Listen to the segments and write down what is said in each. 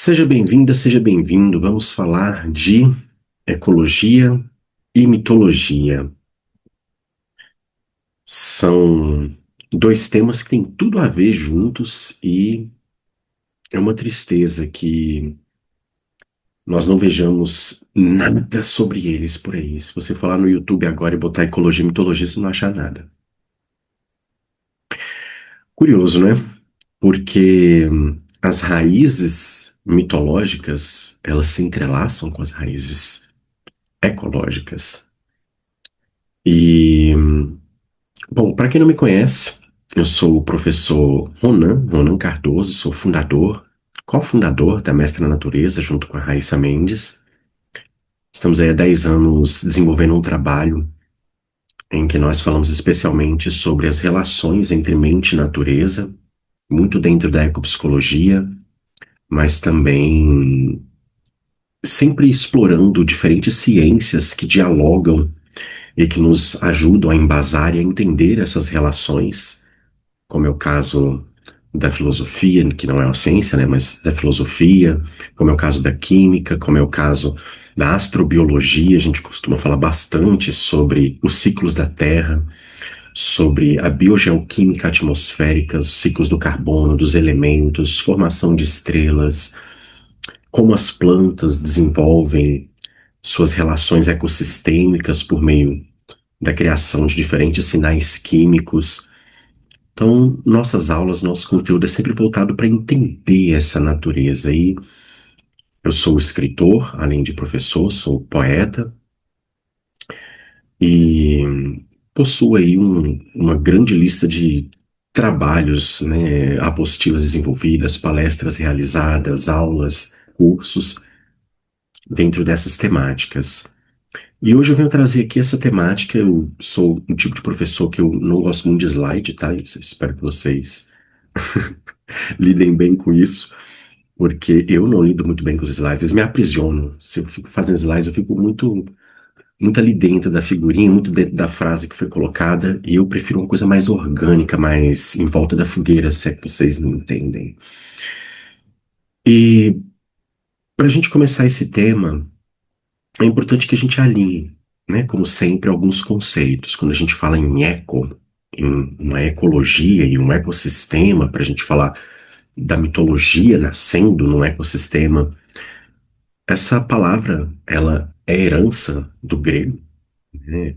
Seja bem-vinda, seja bem-vindo. Vamos falar de ecologia e mitologia. São dois temas que têm tudo a ver juntos e é uma tristeza que nós não vejamos nada sobre eles por aí. Se você falar no YouTube agora e botar ecologia e mitologia, você não acha nada. Curioso, né? Porque as raízes mitológicas, elas se entrelaçam com as raízes ecológicas. E Bom, para quem não me conhece, eu sou o professor Ronan Cardoso, sou fundador, cofundador da Mestra Natureza, junto com a Raíssa Mendes. Estamos aí há 10 anos desenvolvendo um trabalho em que nós falamos especialmente sobre as relações entre mente e natureza, muito dentro da ecopsicologia, mas também sempre explorando diferentes ciências que dialogam e que nos ajudam a embasar e a entender essas relações, como é o caso da filosofia, que não é uma ciência, né, mas da filosofia, como é o caso da química, como é o caso da astrobiologia. A gente costuma falar bastante sobre os ciclos da Terra, sobre a biogeoquímica atmosférica, os ciclos do carbono, dos elementos, formação de estrelas, como as plantas desenvolvem suas relações ecossistêmicas por meio da criação de diferentes sinais químicos. Então, nossas aulas, nosso conteúdo é sempre voltado para entender essa natureza. E eu sou escritor, além de professor, sou poeta e possuo aí uma grande lista de trabalhos, né, apostilas desenvolvidas, palestras realizadas, aulas, cursos dentro dessas temáticas. E hoje eu venho trazer aqui essa temática. Eu sou um tipo de professor que eu não gosto muito de slide, tá? Espero que vocês lidem bem com isso. Porque eu não lido muito bem com os slides, eles me aprisionam. Se eu fico fazendo slides, eu fico muito ali dentro da figurinha, muito dentro da frase que foi colocada, e eu prefiro uma coisa mais orgânica, mais em volta da fogueira, se é que vocês me entendem. E para a gente começar esse tema, é importante que a gente alinhe, né, como sempre, alguns conceitos. Quando a gente fala em eco, em uma ecologia e um ecossistema, para a gente falar da mitologia nascendo num ecossistema. Essa palavra, ela é herança do grego, né?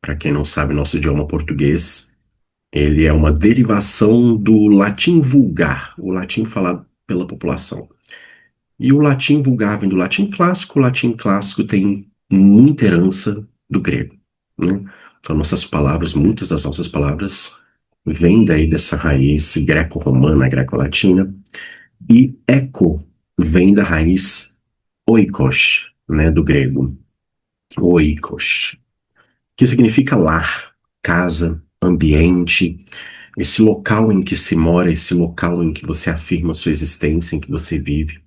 Para quem não sabe, nosso idioma português, ele é uma derivação do latim vulgar, o latim falado pela população. E o latim vulgar vem do latim clássico tem muita herança do grego, né? Então, muitas das nossas palavras vêm daí dessa raiz greco-romana, greco-latina, e eco vem da raiz oikos, né, do grego. Oikos, que significa lar, casa, ambiente, esse local em que se mora, esse local em que você afirma sua existência, em que você vive,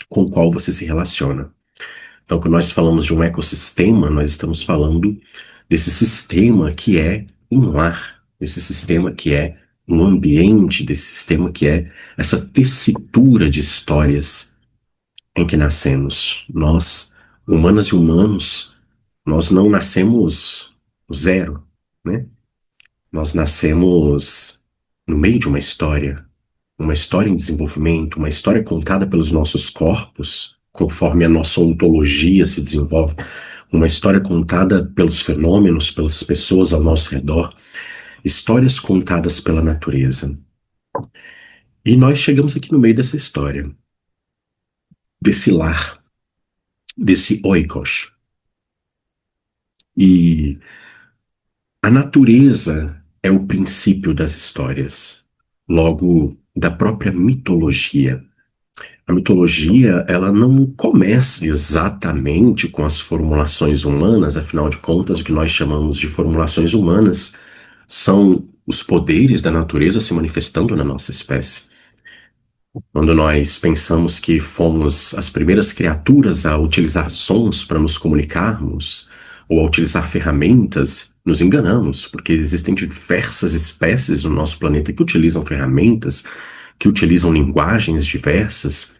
com o qual você se relaciona. Então, quando nós falamos de um ecossistema, nós estamos falando desse sistema que é um lar, desse sistema que é um ambiente, desse sistema que é essa tessitura de histórias em que nascemos. Nós, humanas e humanos, nós não nascemos zero, né? Nós nascemos no meio de uma história em desenvolvimento, uma história contada pelos nossos corpos, conforme a nossa ontologia se desenvolve, uma história contada pelos fenômenos, pelas pessoas ao nosso redor, histórias contadas pela natureza. E nós chegamos aqui no meio dessa história, desse lar, desse oikos. E a natureza é o princípio das histórias, logo da própria mitologia. A mitologia, ela não começa exatamente com as formulações humanas, afinal de contas, o que nós chamamos de formulações humanas são os poderes da natureza se manifestando na nossa espécie. Quando nós pensamos que fomos as primeiras criaturas a utilizar sons para nos comunicarmos, ou a utilizar ferramentas, nos enganamos, porque existem diversas espécies no nosso planeta que utilizam ferramentas, que utilizam linguagens diversas.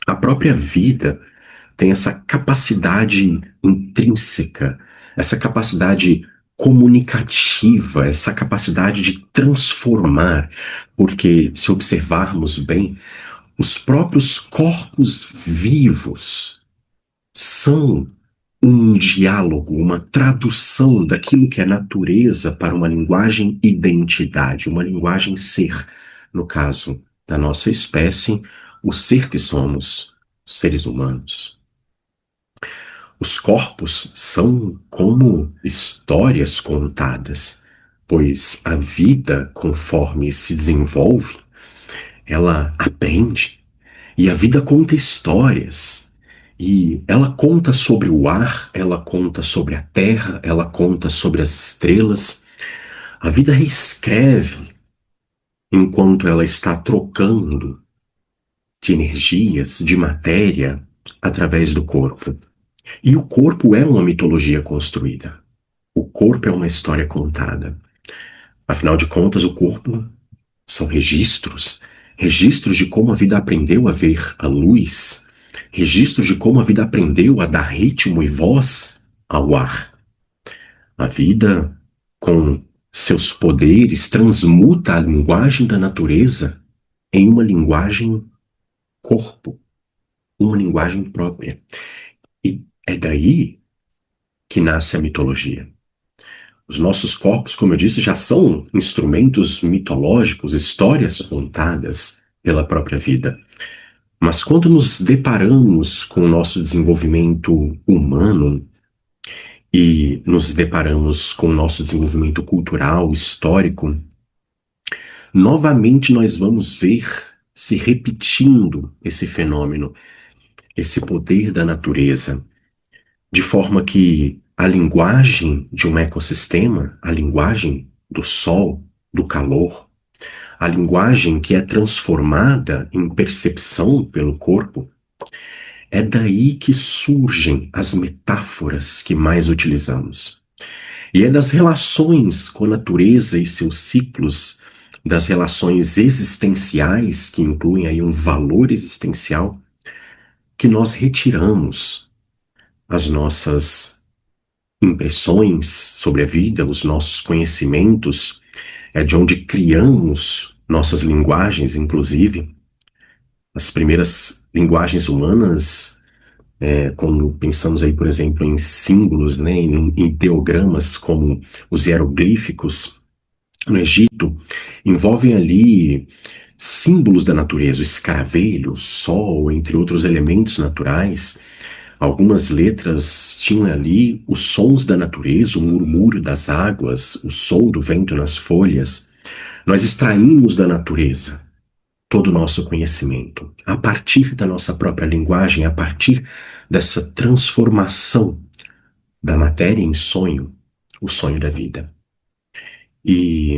A própria vida tem essa capacidade intrínseca, essa capacidade comunicativa, essa capacidade de transformar, porque se observarmos bem, os próprios corpos vivos são um diálogo, uma tradução daquilo que é natureza para uma linguagem identidade, uma linguagem ser. No caso da nossa espécie, o ser que somos, seres humanos. Os corpos são como histórias contadas, pois a vida, conforme se desenvolve, ela aprende. E a vida conta histórias. E ela conta sobre o ar, ela conta sobre a terra, ela conta sobre as estrelas. A vida reescreve enquanto ela está trocando de energias, de matéria, através do corpo. E o corpo é uma mitologia construída. O corpo é uma história contada. Afinal de contas, o corpo são registros, registros de como a vida aprendeu a ver a luz, registros de como a vida aprendeu a dar ritmo e voz ao ar. A vida, com seus poderes, transmuta a linguagem da natureza em uma linguagem corpo, uma linguagem própria. E é daí que nasce a mitologia. Os nossos corpos, como eu disse, já são instrumentos mitológicos, histórias contadas pela própria vida. Mas quando nos deparamos com o nosso desenvolvimento humano e nos deparamos com o nosso desenvolvimento cultural, histórico, novamente nós vamos ver se repetindo esse fenômeno, esse poder da natureza, de forma que a linguagem de um ecossistema, a linguagem do sol, do calor, a linguagem que é transformada em percepção pelo corpo, é daí que surgem as metáforas que mais utilizamos. E é das relações com a natureza e seus ciclos, das relações existenciais, que incluem aí um valor existencial, que nós retiramos as nossas impressões sobre a vida, os nossos conhecimentos, é de onde criamos nossas linguagens, inclusive. As primeiras linguagens humanas, quando pensamos aí, por exemplo, em símbolos, né, em ideogramas como os hieroglíficos no Egito, envolvem ali símbolos da natureza, o escaravelho, o sol, entre outros elementos naturais. Algumas letras tinham ali os sons da natureza, o murmúrio das águas, o som do vento nas folhas. Nós extraímos da natureza todo o nosso conhecimento, a partir da nossa própria linguagem, a partir dessa transformação da matéria em sonho, o sonho da vida. E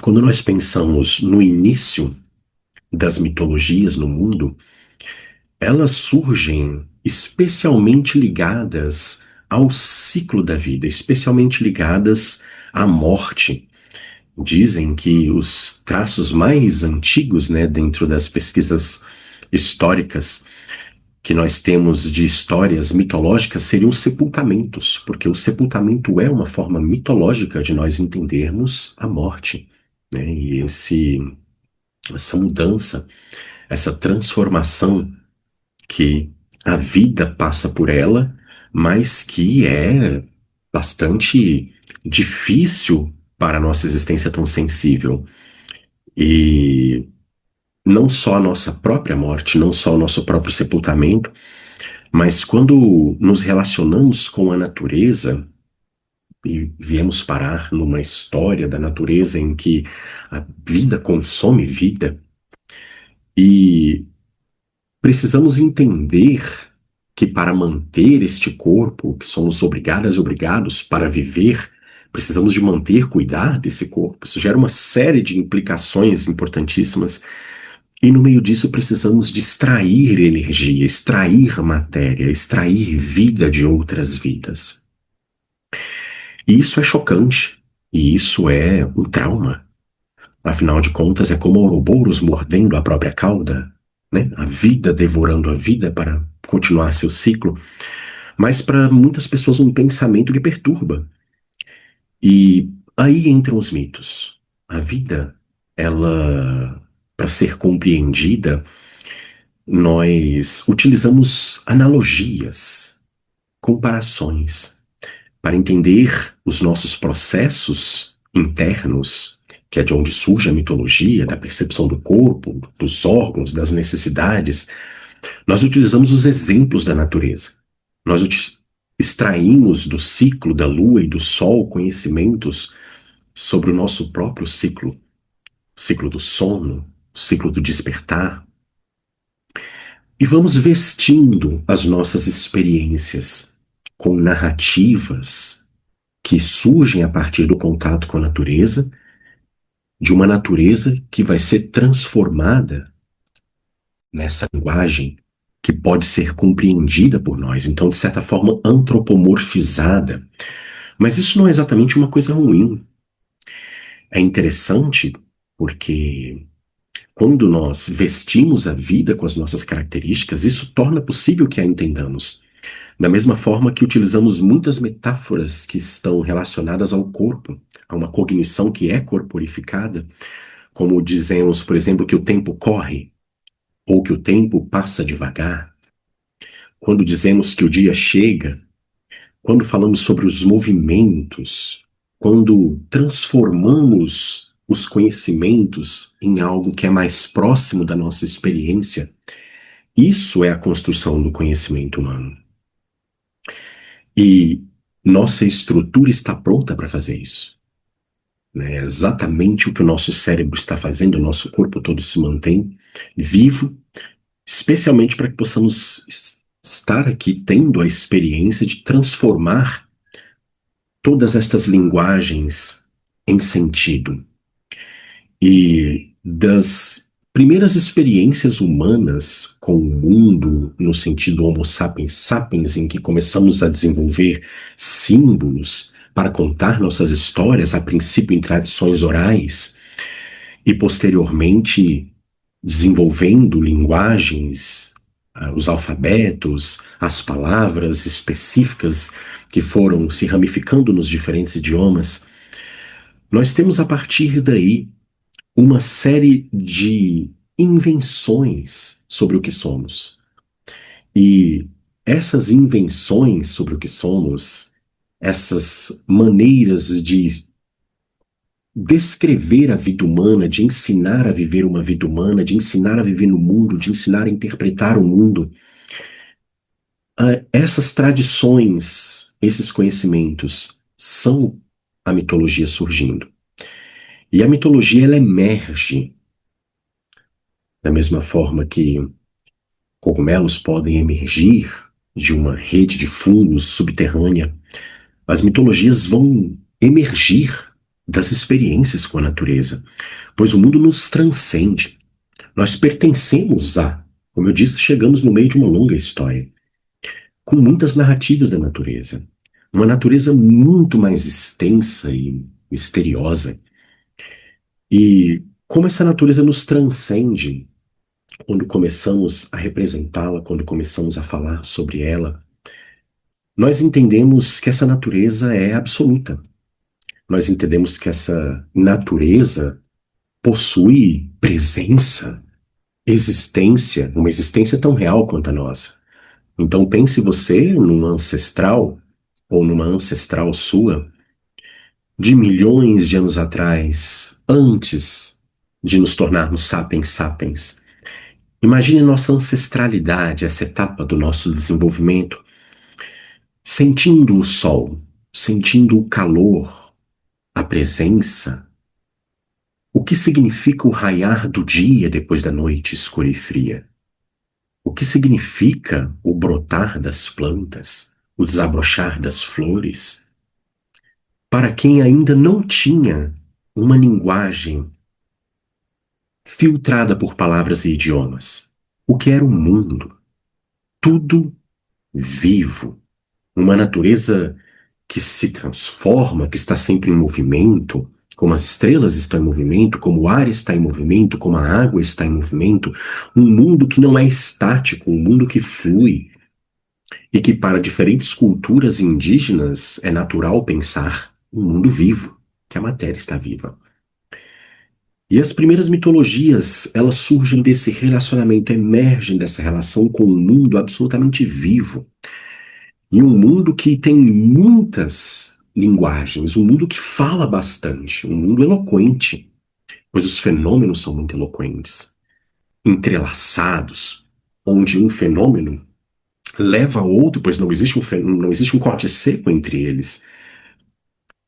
quando nós pensamos no início das mitologias no mundo, elas surgem especialmente ligadas ao ciclo da vida, especialmente ligadas à morte. Dizem que os traços mais antigos, né, dentro das pesquisas históricas que nós temos de histórias mitológicas seriam sepultamentos, porque o sepultamento é uma forma mitológica de nós entendermos a morte, né? E essa mudança, essa transformação que a vida passa por ela, mas que é bastante difícil para a nossa existência tão sensível. E não só a nossa própria morte, não só o nosso próprio sepultamento, mas quando nos relacionamos com a natureza e viemos parar numa história da natureza em que a vida consome vida e precisamos entender que para manter este corpo, que somos obrigadas e obrigados para viver, precisamos de manter, cuidar desse corpo. Isso gera uma série de implicações importantíssimas. E no meio disso precisamos de extrair energia, extrair matéria, extrair vida de outras vidas. E isso é chocante. E isso é um trauma. Afinal de contas, é como Ouroboros mordendo a própria cauda. né? A vida devorando a vida para continuar seu ciclo, mas para muitas pessoas um pensamento que perturba. E aí entram os mitos. A vida, ela, para ser compreendida, nós utilizamos analogias, comparações, para entender os nossos processos internos, que é de onde surge a mitologia, da percepção do corpo, dos órgãos, das necessidades. Nós utilizamos os exemplos da natureza. Nós extraímos do ciclo da lua e do sol conhecimentos sobre o nosso próprio ciclo, o ciclo do sono, o ciclo do despertar, e vamos vestindo as nossas experiências com narrativas que surgem a partir do contato com a natureza, de uma natureza que vai ser transformada nessa linguagem que pode ser compreendida por nós, então, de certa forma, antropomorfizada. Mas isso não é exatamente uma coisa ruim. É interessante porque quando nós vestimos a vida com as nossas características, isso torna possível que a entendamos. Da mesma forma que utilizamos muitas metáforas que estão relacionadas ao corpo, a uma cognição que é corporificada, como dizemos, por exemplo, que o tempo corre, ou que o tempo passa devagar, quando dizemos que o dia chega, quando falamos sobre os movimentos, quando transformamos os conhecimentos em algo que é mais próximo da nossa experiência, isso é a construção do conhecimento humano. E nossa estrutura está pronta para fazer isso. É exatamente o que o nosso cérebro está fazendo, o nosso corpo todo se mantém vivo, especialmente para que possamos estar aqui tendo a experiência de transformar todas estas linguagens em sentido. E das primeiras experiências humanas com o mundo, no sentido Homo sapiens sapiens, em que começamos a desenvolver símbolos para contar nossas histórias, a princípio em tradições orais, e posteriormente desenvolvendo linguagens, os alfabetos, as palavras específicas que foram se ramificando nos diferentes idiomas, nós temos a partir daí uma série de invenções sobre o que somos. E essas invenções sobre o que somos, essas maneiras de descrever a vida humana, de ensinar a viver uma vida humana, de ensinar a viver no mundo, de ensinar a interpretar o mundo, essas tradições, esses conhecimentos são a mitologia surgindo. E a mitologia ela emerge da mesma forma que cogumelos podem emergir de uma rede de fungos subterrânea. As mitologias vão emergir das experiências com a natureza, pois o mundo nos transcende. Nós pertencemos a, como eu disse, chegamos no meio de uma longa história, com muitas narrativas da natureza. Uma natureza muito mais extensa e misteriosa. E como essa natureza nos transcende quando começamos a representá-la, quando começamos a falar sobre ela, nós entendemos que essa natureza é absoluta. Nós entendemos que essa natureza possui presença, existência, uma existência tão real quanto a nossa. Então pense você num ancestral ou numa ancestral sua de milhões de anos atrás, antes de nos tornarmos sapiens sapiens. Imagine nossa ancestralidade, essa etapa do nosso desenvolvimento, sentindo o sol, sentindo o calor, a presença. O que significa o raiar do dia depois da noite escura e fria? O que significa o brotar das plantas, o desabrochar das flores? Para quem ainda não tinha uma linguagem filtrada por palavras e idiomas, o que era o mundo? Tudo vivo, uma natureza que se transforma, que está sempre em movimento, como as estrelas estão em movimento, como o ar está em movimento, como a água está em movimento, um mundo que não é estático, um mundo que flui e que para diferentes culturas indígenas é natural pensar um mundo vivo, que a matéria está viva. E as primeiras mitologias, elas surgem desse relacionamento, emergem dessa relação com um mundo absolutamente vivo. E um mundo que tem muitas linguagens, um mundo que fala bastante, um mundo eloquente, pois os fenômenos são muito eloquentes, entrelaçados, onde um fenômeno leva a outro, pois não existe um corte seco entre eles.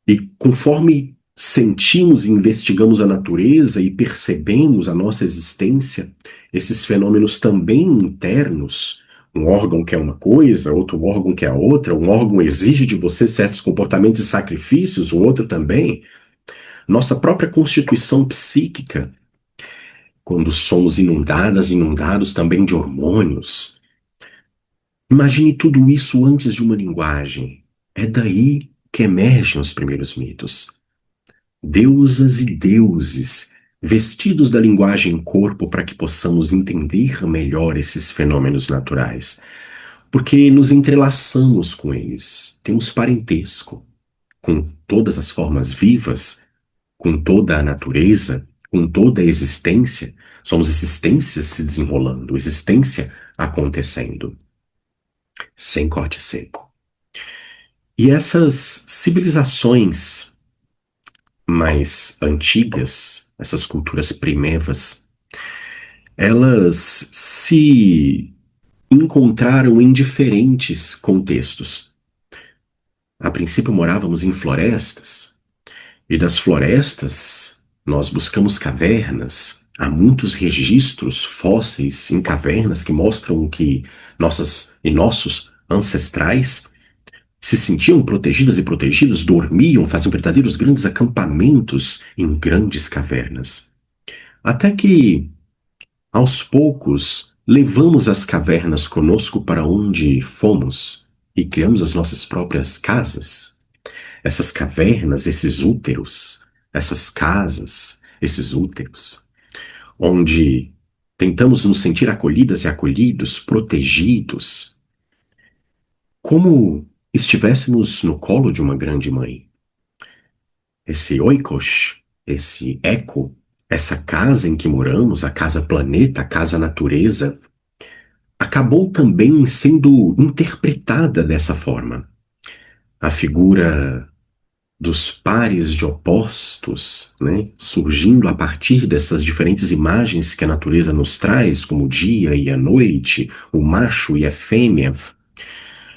E conforme sentimos e investigamos a natureza e percebemos a nossa existência, esses fenômenos também internos, um órgão quer uma coisa, outro órgão quer a outra, um órgão exige de você certos comportamentos e sacrifícios, o outro também. Nossa própria constituição psíquica, quando somos inundados também de hormônios. Imagine tudo isso antes de uma linguagem. É daí que emergem os primeiros mitos. Deusas e deuses, vestidos da linguagem corpo para que possamos entender melhor esses fenômenos naturais, porque nos entrelaçamos com eles, temos parentesco com todas as formas vivas, com toda a natureza, com toda a existência. Somos existências se desenrolando, existência acontecendo, sem corte seco. E essas civilizações mais antigas, essas culturas primevas, elas se encontraram em diferentes contextos. A princípio morávamos em florestas, e das florestas nós buscamos cavernas. Há muitos registros fósseis em cavernas que mostram que nossos ancestrais se sentiam protegidas e protegidos, dormiam, faziam verdadeiros grandes acampamentos em grandes cavernas. Até que, aos poucos, levamos as cavernas conosco para onde fomos e criamos as nossas próprias casas. Essas cavernas, esses úteros, essas casas, esses úteros, onde tentamos nos sentir acolhidas e acolhidos, protegidos, como estivéssemos no colo de uma grande mãe. Esse oikos, esse eco, essa casa em que moramos, a casa planeta, a casa natureza, acabou também sendo interpretada dessa forma. A figura dos pares de opostos, né, surgindo a partir dessas diferentes imagens que a natureza nos traz, como o dia e a noite, o macho e a fêmea,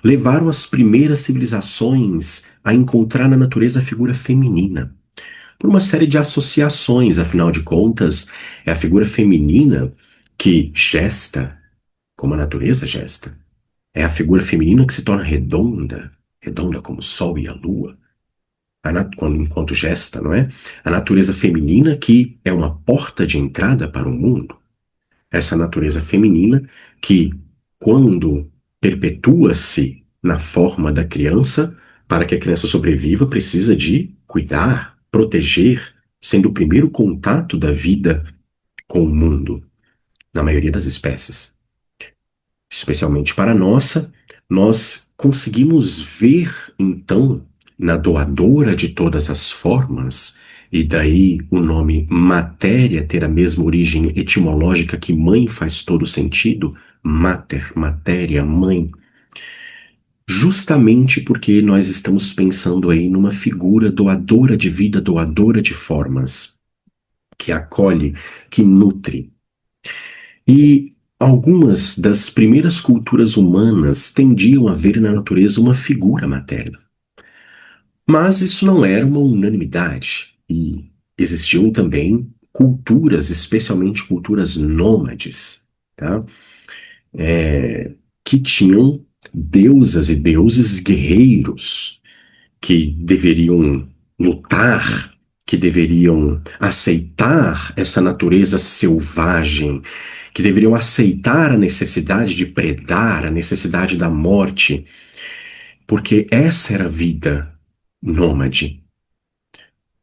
levaram as primeiras civilizações a encontrar na natureza a figura feminina, por uma série de associações, afinal de contas, é a figura feminina que gesta, como a natureza gesta. É a figura feminina que se torna redonda, redonda como o sol e a lua, enquanto gesta, não é? A natureza feminina que é uma porta de entrada para o mundo. Essa natureza feminina que, quando perpetua-se na forma da criança, para que a criança sobreviva, precisa de cuidar, proteger, sendo o primeiro contato da vida com o mundo, na maioria das espécies. Especialmente para a nossa, nós conseguimos ver, então, na doadora de todas as formas, e daí o nome matéria ter a mesma origem etimológica que mãe faz todo sentido, mater, matéria, mãe, justamente porque nós estamos pensando aí numa figura doadora de vida, doadora de formas, que acolhe, que nutre. E algumas das primeiras culturas humanas tendiam a ver na natureza uma figura materna. Mas isso não era uma unanimidade, e existiam também culturas, especialmente culturas nômades, tá? Que tinham deusas e deuses guerreiros que deveriam lutar, que deveriam aceitar essa natureza selvagem, que deveriam aceitar a necessidade de predar, a necessidade da morte, porque essa era a vida nômade.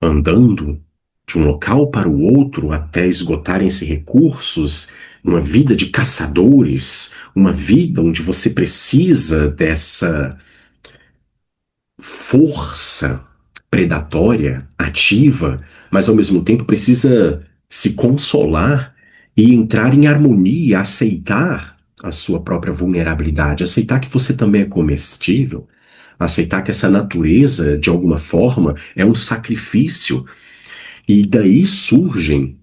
andando de um local para o outro até esgotarem-se recursos, uma vida de caçadores, uma vida onde você precisa dessa força predatória, ativa, mas ao mesmo tempo precisa se consolar e entrar em harmonia, aceitar a sua própria vulnerabilidade, aceitar que você também é comestível, aceitar que essa natureza, de alguma forma, é um sacrifício. E daí surgem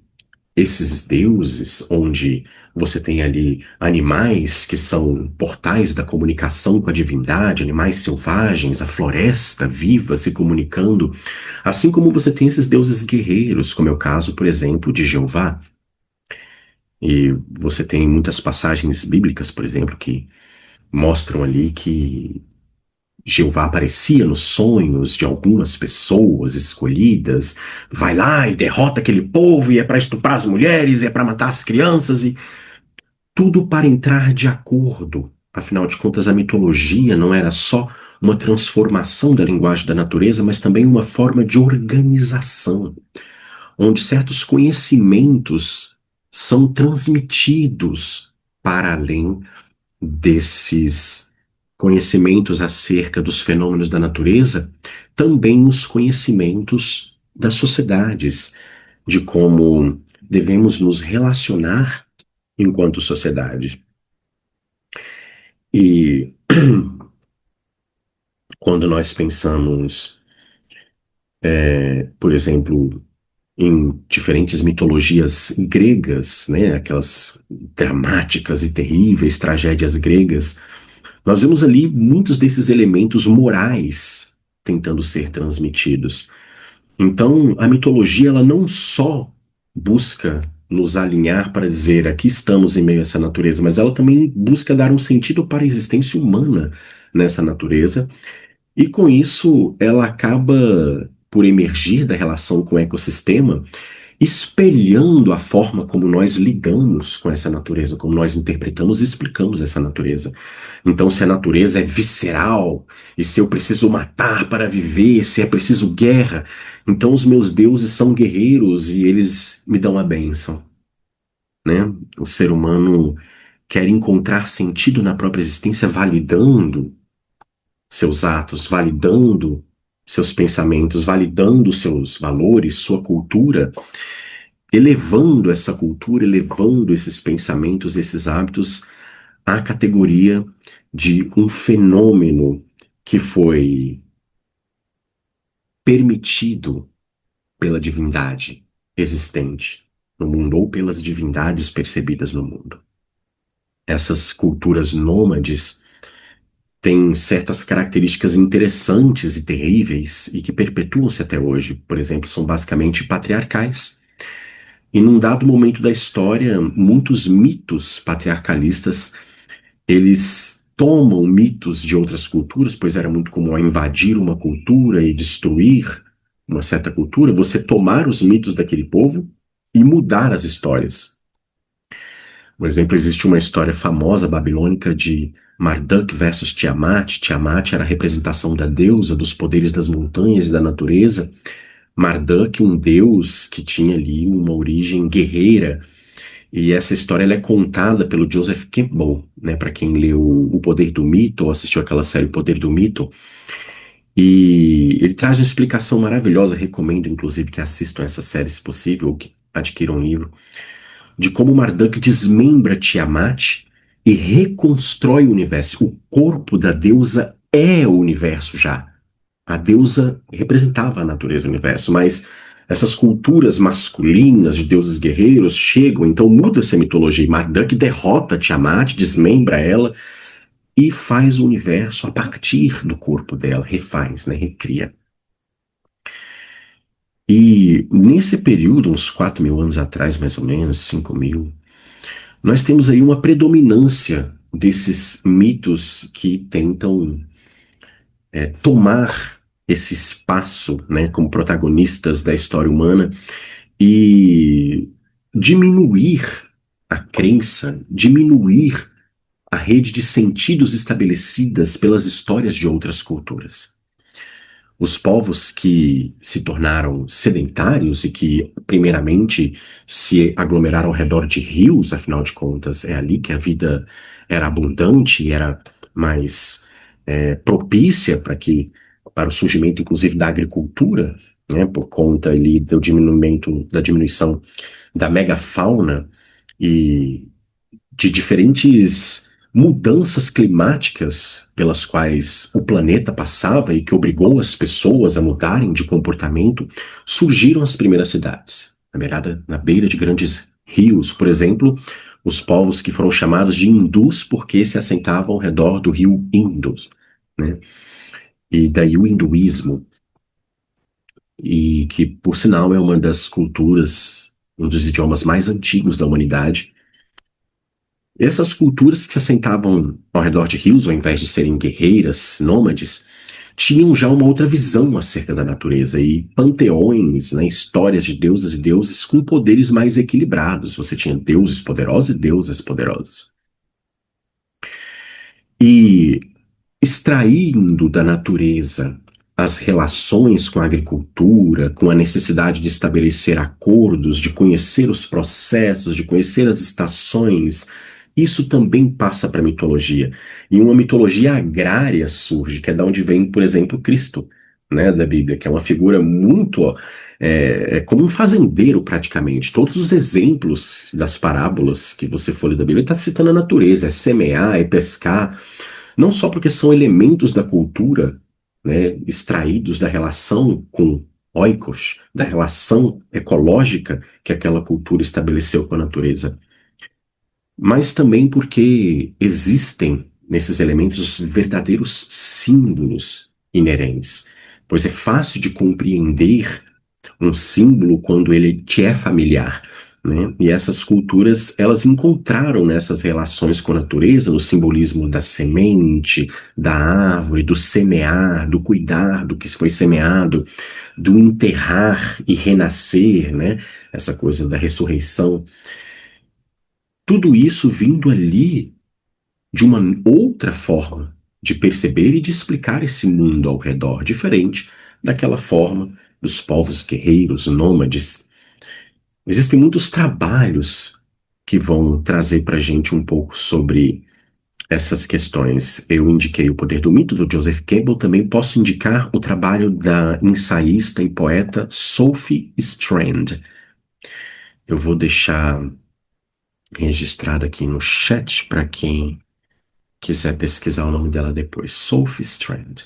esses deuses onde você tem ali animais que são portais da comunicação com a divindade, animais selvagens, a floresta viva se comunicando, assim como você tem esses deuses guerreiros, como é o caso, por exemplo, de Jeová. E você tem muitas passagens bíblicas, por exemplo, que mostram ali que Jeová aparecia nos sonhos de algumas pessoas escolhidas, vai lá e derrota aquele povo, e é para estuprar as mulheres, e é para matar as crianças, e tudo para entrar de acordo. Afinal de contas, a mitologia não era só uma transformação da linguagem da natureza, mas também uma forma de organização, onde certos conhecimentos são transmitidos para além desses conhecimentos acerca dos fenômenos da natureza, também os conhecimentos das sociedades, de como devemos nos relacionar enquanto sociedade. E quando nós pensamos, por exemplo, em diferentes mitologias gregas, né, aquelas dramáticas e terríveis tragédias gregas, nós vemos ali muitos desses elementos morais tentando ser transmitidos. Então, a mitologia, ela não só busca nos alinhar para dizer aqui estamos em meio a essa natureza, mas ela também busca dar um sentido para a existência humana nessa natureza, e com isso ela acaba por emergir da relação com o ecossistema, espelhando a forma como nós lidamos com essa natureza, como nós interpretamos e explicamos essa natureza. Então, se a natureza é visceral, e se eu preciso matar para viver, se é preciso guerra, então os meus deuses são guerreiros e eles me dão a bênção, né? O ser humano quer encontrar sentido na própria existência, validando seus atos, validando seus pensamentos, validando seus valores, sua cultura, elevando essa cultura, elevando esses pensamentos, esses hábitos à categoria de um fenômeno que foi permitido pela divindade existente no mundo ou pelas divindades percebidas no mundo. Essas culturas nômades têm certas características interessantes e terríveis e que perpetuam-se até hoje. Por exemplo, são basicamente patriarcais. E num dado momento da história, muitos mitos patriarcalistas, eles tomam mitos de outras culturas, pois era muito comum invadir uma cultura e destruir uma certa cultura, você tomar os mitos daquele povo e mudar as histórias. Por exemplo, existe uma história famosa babilônica de Marduk versus Tiamat. Tiamat era a representação da deusa dos poderes das montanhas e da natureza. Marduk, um deus que tinha ali uma origem guerreira. E essa história ela é contada pelo Joseph Campbell, né, para quem leu O Poder do Mito ou assistiu aquela série O Poder do Mito. E ele traz uma explicação maravilhosa, recomendo inclusive que assistam essa série se possível, ou que adquiram um livro, de como Marduk desmembra Tiamat e reconstrói o universo. O corpo da deusa é o universo já. A deusa representava a natureza do universo, mas essas culturas masculinas de deuses guerreiros chegam, então muda essa mitologia. Marduk derrota Tiamat, desmembra ela e faz o universo a partir do corpo dela, refaz, né, recria. E nesse período, uns 4.000 anos atrás, mais ou menos, 5.000, nós temos aí uma predominância desses mitos que tentam tomar esse espaço, né, como protagonistas da história humana e diminuir a crença, diminuir a rede de sentidos estabelecidas pelas histórias de outras culturas. Os povos que se tornaram sedentários e que, primeiramente, se aglomeraram ao redor de rios, afinal de contas, é ali que a vida era abundante e era mais propícia para o surgimento, inclusive, da agricultura, né, por conta ali do diminuimento, da diminuição da megafauna e de diferentes mudanças climáticas pelas quais o planeta passava e que obrigou as pessoas a mudarem de comportamento, surgiram as primeiras cidades. Na beira de grandes rios, por exemplo, os povos que foram chamados de hindus porque se assentavam ao redor do rio Indus, né? E daí o hinduísmo, e que, por sinal, é uma das culturas, um dos idiomas mais antigos da humanidade. Essas culturas que se assentavam ao redor de rios, ao invés de serem guerreiras, nômades, tinham já uma outra visão acerca da natureza e panteões, né, histórias de deusas e deuses com poderes mais equilibrados. Você tinha deuses poderosos e deusas poderosas. E extraindo da natureza as relações com a agricultura, com a necessidade de estabelecer acordos, de conhecer os processos, de conhecer as estações, isso também passa para a mitologia. E uma mitologia agrária surge, que é da onde vem, por exemplo, Cristo, né, da Bíblia, que é uma figura muito, como um fazendeiro praticamente. Todos os exemplos das parábolas que você for ler da Bíblia, ele está citando a natureza, é semear, é pescar, não só porque são elementos da cultura, né, extraídos da relação com oikos, da relação ecológica que aquela cultura estabeleceu com a natureza, mas também porque existem nesses elementos verdadeiros símbolos inerentes, pois é fácil de compreender um símbolo quando ele te é familiar, né? E essas culturas, elas encontraram nessas relações com a natureza, no simbolismo da semente, da árvore, do semear, do cuidar do que foi semeado, do enterrar e renascer, né? Essa coisa da ressurreição. Tudo isso vindo ali de uma outra forma de perceber e de explicar esse mundo ao redor, diferente daquela forma dos povos guerreiros, nômades. Existem muitos trabalhos que vão trazer para a gente um pouco sobre essas questões. Eu indiquei O Poder do Mito, do Joseph Campbell, também posso indicar o trabalho da ensaísta e poeta Sophie Strand. Eu vou deixar registrado aqui no chat para quem quiser pesquisar o nome dela depois. Sophie Strand.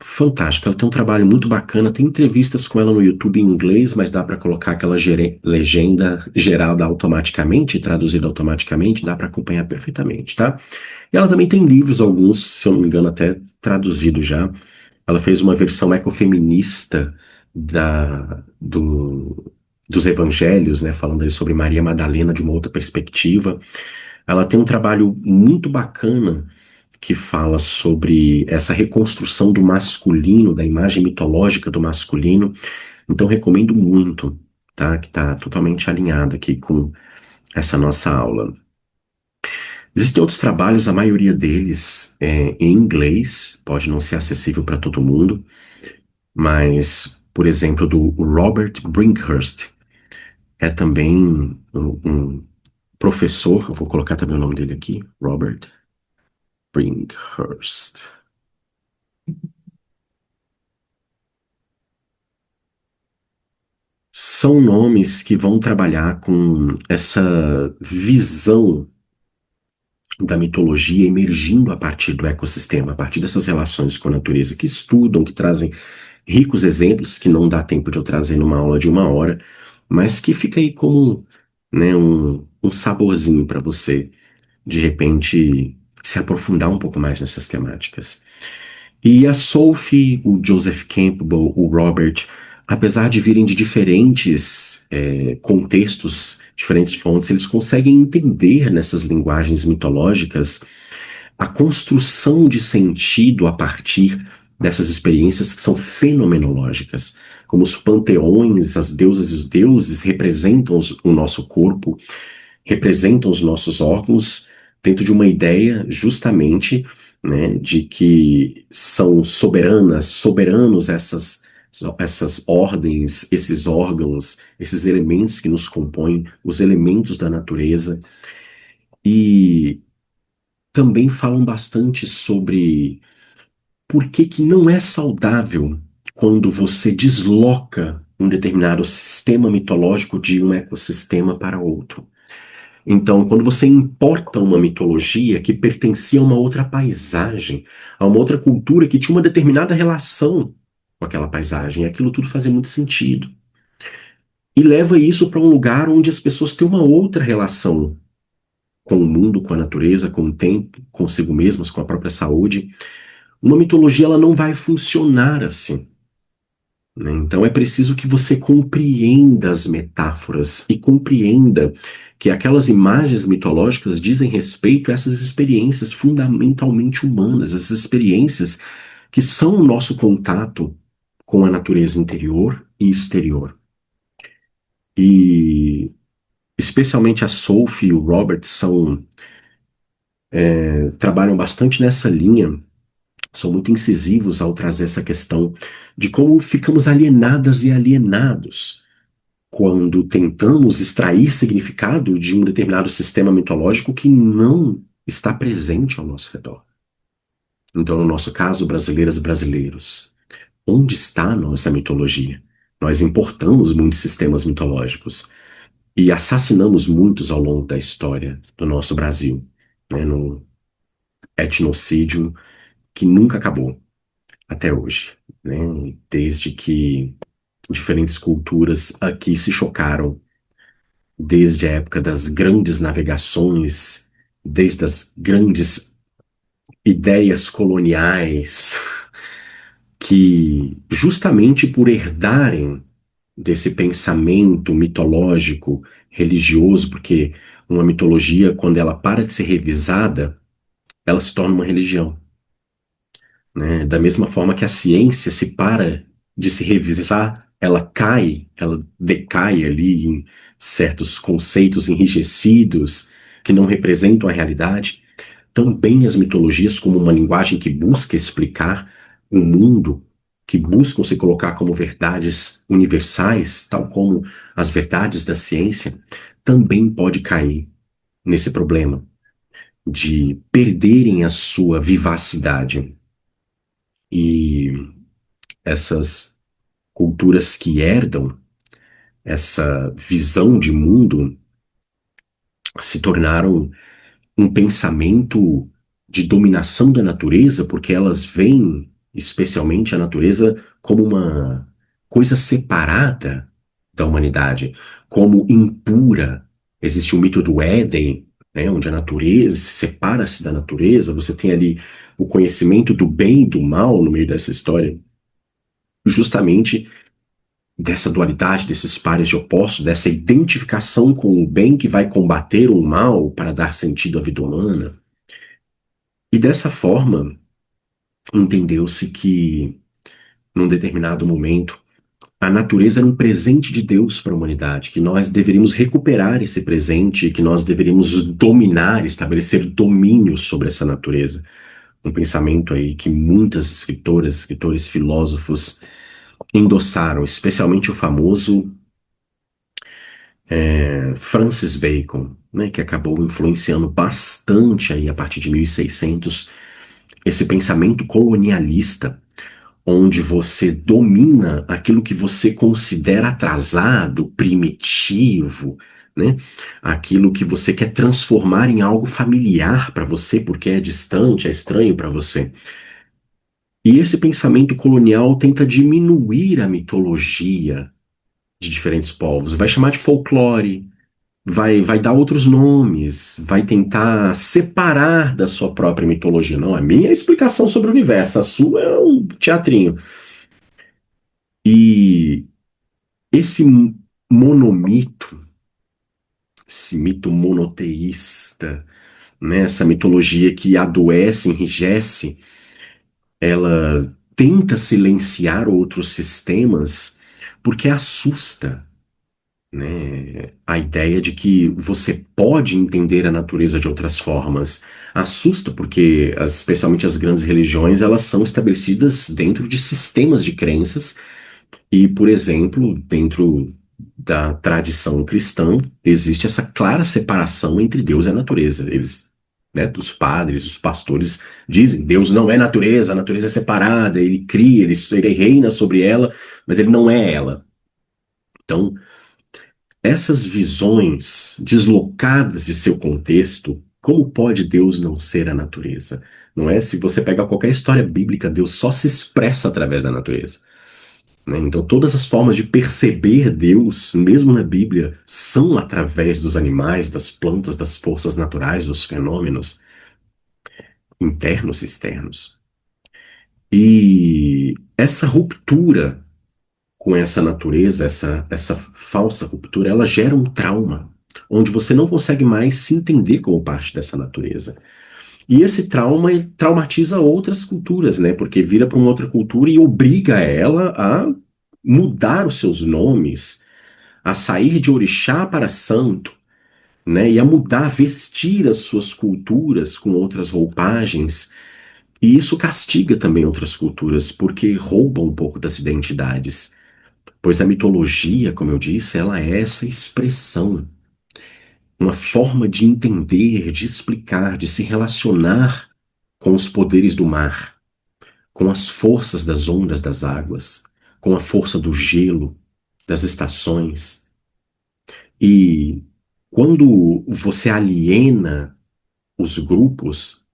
Fantástica, ela tem um trabalho muito bacana, tem entrevistas com ela no YouTube em inglês, mas dá para colocar aquela legenda gerada automaticamente, traduzida automaticamente, dá para acompanhar perfeitamente, tá? E ela também tem livros, alguns, se eu não me engano, até traduzidos já. Ela fez uma versão ecofeminista dos evangelhos, né, falando aí sobre Maria Madalena de uma outra perspectiva. Ela tem um trabalho muito bacana que fala sobre essa reconstrução do masculino, da imagem mitológica do masculino. Então, recomendo muito, tá? Que está totalmente alinhado aqui com essa nossa aula. Existem outros trabalhos, a maioria deles é em inglês, pode não ser acessível para todo mundo, mas, por exemplo, do Robert Brinkhurst, é também um professor, eu vou colocar também o nome dele aqui, Robert Brinkhurst. São nomes que vão trabalhar com essa visão da mitologia emergindo a partir do ecossistema, a partir dessas relações com a natureza, que estudam, que trazem ricos exemplos que não dá tempo de eu trazer numa aula de 1 hora, mas que fica aí como, né, um saborzinho para você, de repente, se aprofundar um pouco mais nessas temáticas. E a Sophie, o Joseph Campbell, o Robert, apesar de virem de diferentes contextos, diferentes fontes, eles conseguem entender nessas linguagens mitológicas a construção de sentido a partir dessas experiências que são fenomenológicas, como os panteões, as deusas e os deuses representam o nosso corpo, representam os nossos órgãos, dentro de uma ideia justamente né, de que são soberanas, soberanos essas ordens, esses órgãos, esses elementos que nos compõem, os elementos da natureza, e também falam bastante sobre por que que não é saudável quando você desloca um determinado sistema mitológico de um ecossistema para outro. Então, quando você importa uma mitologia que pertencia a uma outra paisagem, a uma outra cultura que tinha uma determinada relação com aquela paisagem, aquilo tudo fazia muito sentido. E leva isso para um lugar onde as pessoas têm uma outra relação com o mundo, com a natureza, com o tempo, consigo mesmas, com a própria saúde. Uma mitologia ela não vai funcionar assim, né? Então é preciso que você compreenda as metáforas e compreenda que aquelas imagens mitológicas dizem respeito a essas experiências fundamentalmente humanas, essas experiências que são o nosso contato com a natureza interior e exterior. E especialmente a Sophie e o Robert trabalham bastante nessa linha, são muito incisivos ao trazer essa questão de como ficamos alienadas e alienados quando tentamos extrair significado de um determinado sistema mitológico que não está presente ao nosso redor. Então, no nosso caso, brasileiras e brasileiros, onde está a nossa mitologia? Nós importamos muitos sistemas mitológicos e assassinamos muitos ao longo da história do nosso Brasil, né, no etnocídio que nunca acabou até hoje, né, desde que diferentes culturas aqui se chocaram desde a época das grandes navegações, desde as grandes ideias coloniais, que justamente por herdarem desse pensamento mitológico, religioso, porque uma mitologia, quando ela para de ser revisada, ela se torna uma religião, né? Da mesma forma que a ciência se para de se revisar, ela cai, ela decai ali em certos conceitos enrijecidos que não representam a realidade. Também as mitologias, como uma linguagem que busca explicar o mundo, que buscam se colocar como verdades universais, tal como as verdades da ciência, também pode cair nesse problema de perderem a sua vivacidade. E essas culturas que herdam essa visão de mundo se tornaram um pensamento de dominação da natureza, porque elas veem especialmente a natureza como uma coisa separada da humanidade, como impura. Existe o mito do Éden, né, onde a natureza separa-se da natureza, você tem ali o conhecimento do bem e do mal no meio dessa história, justamente dessa dualidade, desses pares de opostos, dessa identificação com o bem que vai combater o mal para dar sentido à vida humana. E dessa forma, entendeu-se que, num determinado momento, a natureza era um presente de Deus para a humanidade, que nós deveríamos recuperar esse presente, que nós deveríamos dominar, estabelecer domínio sobre essa natureza. Um pensamento aí que muitas escritoras, escritores, filósofos endossaram, especialmente o famoso Francis Bacon, né, que acabou influenciando bastante aí a partir de 1600 esse pensamento colonialista, onde você domina aquilo que você considera atrasado, primitivo, né? Aquilo que você quer transformar em algo familiar para você, porque é distante, é estranho para você. E esse pensamento colonial tenta diminuir a mitologia de diferentes povos, vai chamar de folclore, vai dar outros nomes, vai tentar separar da sua própria mitologia. Não, a minha é a explicação sobre o universo, a sua é um teatrinho. E esse monomito, esse mito monoteísta, né, essa mitologia que adoece, enrijece, ela tenta silenciar outros sistemas porque assusta. né? A ideia de que você pode entender a natureza de outras formas assusta, porque especialmente as grandes religiões, elas são estabelecidas dentro de sistemas de crenças e, por exemplo, dentro da tradição cristã, existe essa clara separação entre Deus e a natureza. Eles, né, os padres, os pastores dizem, Deus não é natureza, a natureza é separada, ele cria, ele reina sobre ela, mas ele não é ela. Então, essas visões deslocadas de seu contexto, como pode Deus não ser a natureza? Não é? Se você pega qualquer história bíblica, Deus só se expressa através da natureza, né? Então, todas as formas de perceber Deus, mesmo na Bíblia, são através dos animais, das plantas, das forças naturais, dos fenômenos internos e externos. E essa ruptura com essa natureza, essa falsa ruptura, ela gera um trauma, onde você não consegue mais se entender como parte dessa natureza. E esse trauma ele traumatiza outras culturas, né? Porque vira para uma outra cultura e obriga ela a mudar os seus nomes, a sair de orixá para santo, né? E a mudar, vestir as suas culturas com outras roupagens. E isso castiga também outras culturas, porque rouba um pouco das identidades. Pois a mitologia, como eu disse, ela é essa expressão, uma forma de entender, de explicar, de se relacionar com os poderes do mar, com as forças das ondas das águas, com a força do gelo, das estações. E quando você aliena os grupos,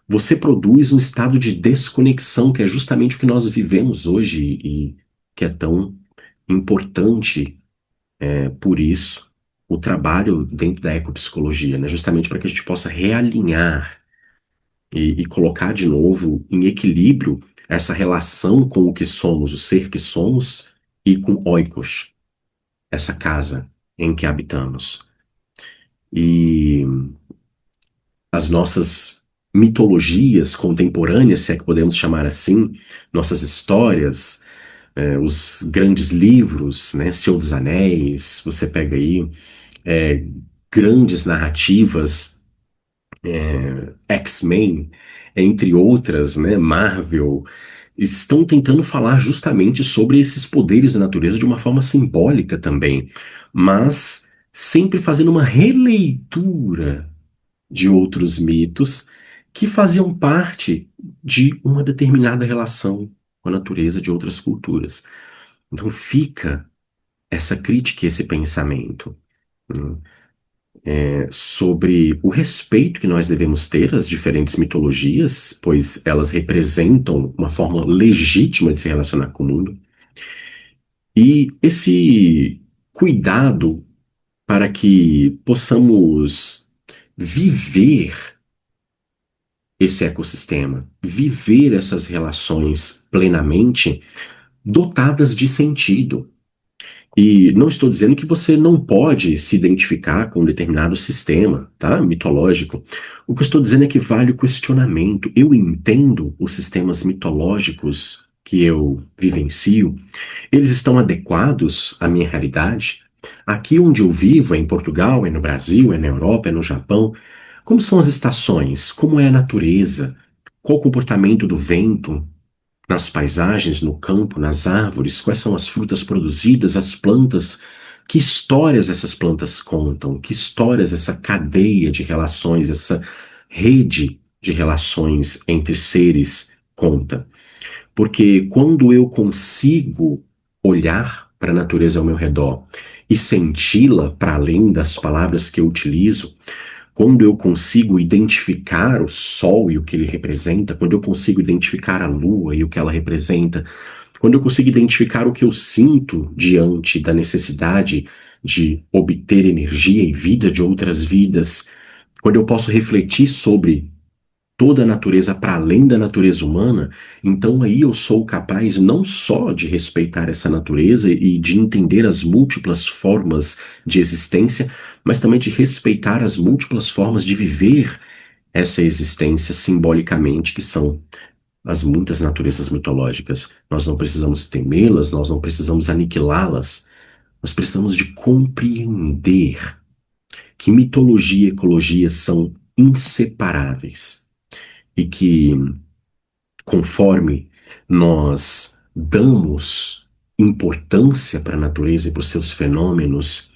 você produz um estado de desconexão, que é justamente o que nós vivemos hoje e que é tão importante. Por isso, o trabalho dentro da ecopsicologia, né? Justamente para que a gente possa realinhar e colocar de novo em equilíbrio essa relação com o que somos, o ser que somos, e com oikos, essa casa em que habitamos. E as nossas mitologias contemporâneas, se é que podemos chamar assim, nossas histórias, os grandes livros, né? Senhor dos Anéis, você pega aí é, grandes narrativas, X-Men, entre outras, né, Marvel, estão tentando falar justamente sobre esses poderes da natureza de uma forma simbólica também, mas sempre fazendo uma releitura de outros mitos que faziam parte de uma determinada relação com a natureza de outras culturas. Então fica essa crítica, esse pensamento, né, sobre o respeito que nós devemos ter às diferentes mitologias, pois elas representam uma forma legítima de se relacionar com o mundo, e esse cuidado para que possamos viver esse ecossistema, viver essas relações plenamente dotadas de sentido. E não estou dizendo que você não pode se identificar com um determinado sistema, tá? Mitológico. O que eu estou dizendo é que vale o questionamento. Eu entendo os sistemas mitológicos que eu vivencio, eles estão adequados à minha realidade? Aqui onde eu vivo, é em Portugal, é no Brasil, é na Europa, é no Japão. Como são as estações? Como é a natureza? Qual o comportamento do vento? Nas paisagens, no campo, nas árvores, quais são as frutas produzidas, as plantas, que histórias essas plantas contam, que histórias essa cadeia de relações, essa rede de relações entre seres conta. Porque quando eu consigo olhar para a natureza ao meu redor e senti-la para além das palavras que eu utilizo, quando eu consigo identificar o sol e o que ele representa, quando eu consigo identificar a lua e o que ela representa, quando eu consigo identificar o que eu sinto diante da necessidade de obter energia e vida de outras vidas, quando eu posso refletir sobre toda a natureza para além da natureza humana, então aí eu sou capaz não só de respeitar essa natureza e de entender as múltiplas formas de existência, mas também de respeitar as múltiplas formas de viver essa existência simbolicamente, que são as muitas naturezas mitológicas. Nós não precisamos temê-las, nós não precisamos aniquilá-las, Nós precisamos de compreender que mitologia e ecologia são inseparáveis e que, conforme nós damos importância para a natureza e para os seus fenômenos,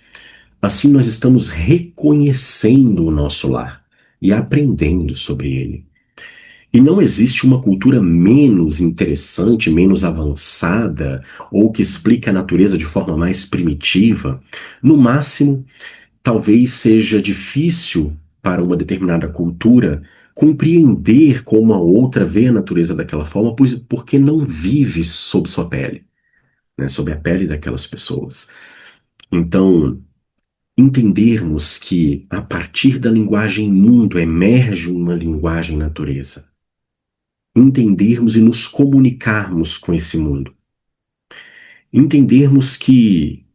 assim nós estamos reconhecendo o nosso lar e aprendendo sobre ele. E não existe uma cultura menos interessante, menos avançada, ou que explica a natureza de forma mais primitiva. No máximo, talvez seja difícil para uma determinada cultura compreender como a outra vê a natureza daquela forma, pois porque não vive sob sua pele, né, sob a pele daquelas pessoas. Então, entendermos que a partir da linguagem mundo emerge uma linguagem natureza. Entendermos e nos comunicarmos com esse mundo. Entendermos que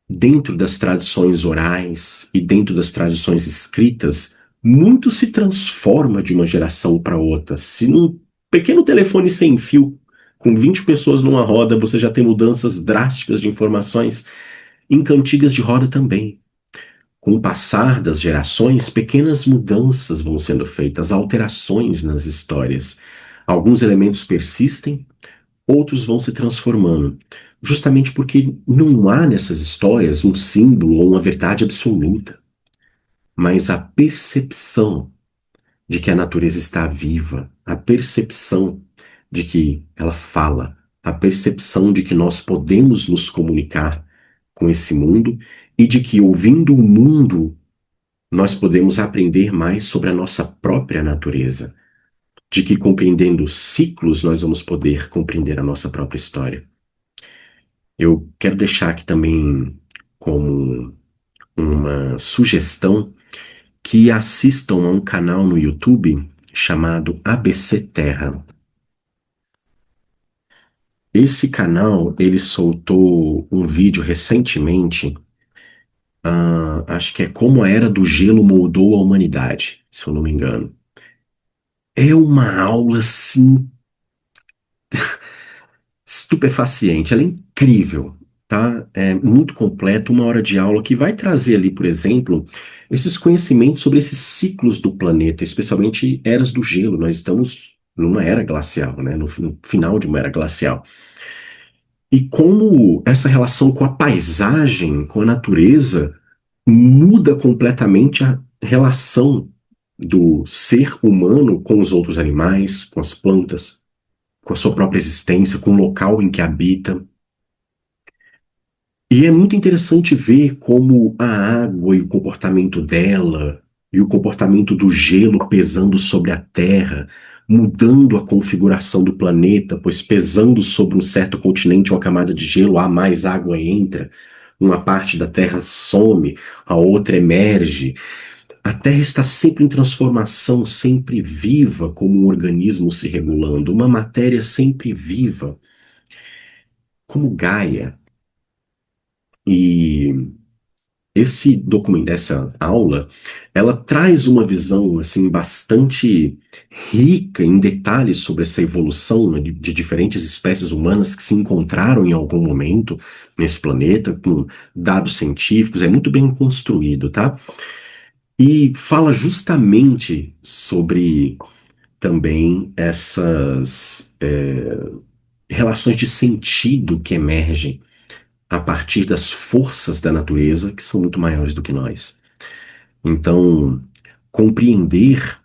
dentro das tradições orais e dentro das tradições escritas, muito se transforma de uma geração para outra. Se num pequeno telefone sem fio, com 20 pessoas numa roda, você já tem mudanças drásticas de informações, em cantigas de roda também. Com o passar das gerações, pequenas mudanças vão sendo feitas, alterações nas histórias. Alguns elementos persistem, outros vão se transformando, justamente porque não há nessas histórias um símbolo ou uma verdade absoluta, mas a percepção de que a natureza está viva, a percepção de que ela fala, a percepção de que nós podemos nos comunicar com esse mundo e de que, ouvindo o mundo, nós podemos aprender mais sobre a nossa própria natureza, de que, compreendendo os ciclos, nós vamos poder compreender a nossa própria história. Eu quero deixar aqui também como uma sugestão que assistam a um canal no YouTube chamado ABC Terra. Esse canal, ele soltou um vídeo recentemente, acho que é Como a Era do Gelo Moldou a Humanidade, se eu não me engano. É uma aula, assim, estupefaciente, ela é incrível, tá? É muito completo, uma hora de aula que vai trazer ali, por exemplo, esses conhecimentos sobre esses ciclos do planeta, especialmente eras do gelo. Nós estamos numa era glacial, né? No final de uma era glacial. E como essa relação com a paisagem, com a natureza, muda completamente a relação do ser humano com os outros animais, com as plantas, com a sua própria existência, com o local em que habita. E é muito interessante ver como a água e o comportamento dela, e o comportamento do gelo pesando sobre a Terra, mudando a configuração do planeta, pois pesando sobre um certo continente uma camada de gelo, há mais água entra, uma parte da Terra some, a outra emerge. A Terra está sempre em transformação, sempre viva, como um organismo se regulando, uma matéria sempre viva, como Gaia. E esse documento, essa aula, ela traz uma visão assim bastante rica em detalhes sobre essa evolução, né, de diferentes espécies humanas que se encontraram em algum momento nesse planeta, com dados científicos, é muito bem construído, tá? E fala justamente sobre também essas relações de sentido que emergem a partir das forças da natureza que são muito maiores do que nós. Então, compreender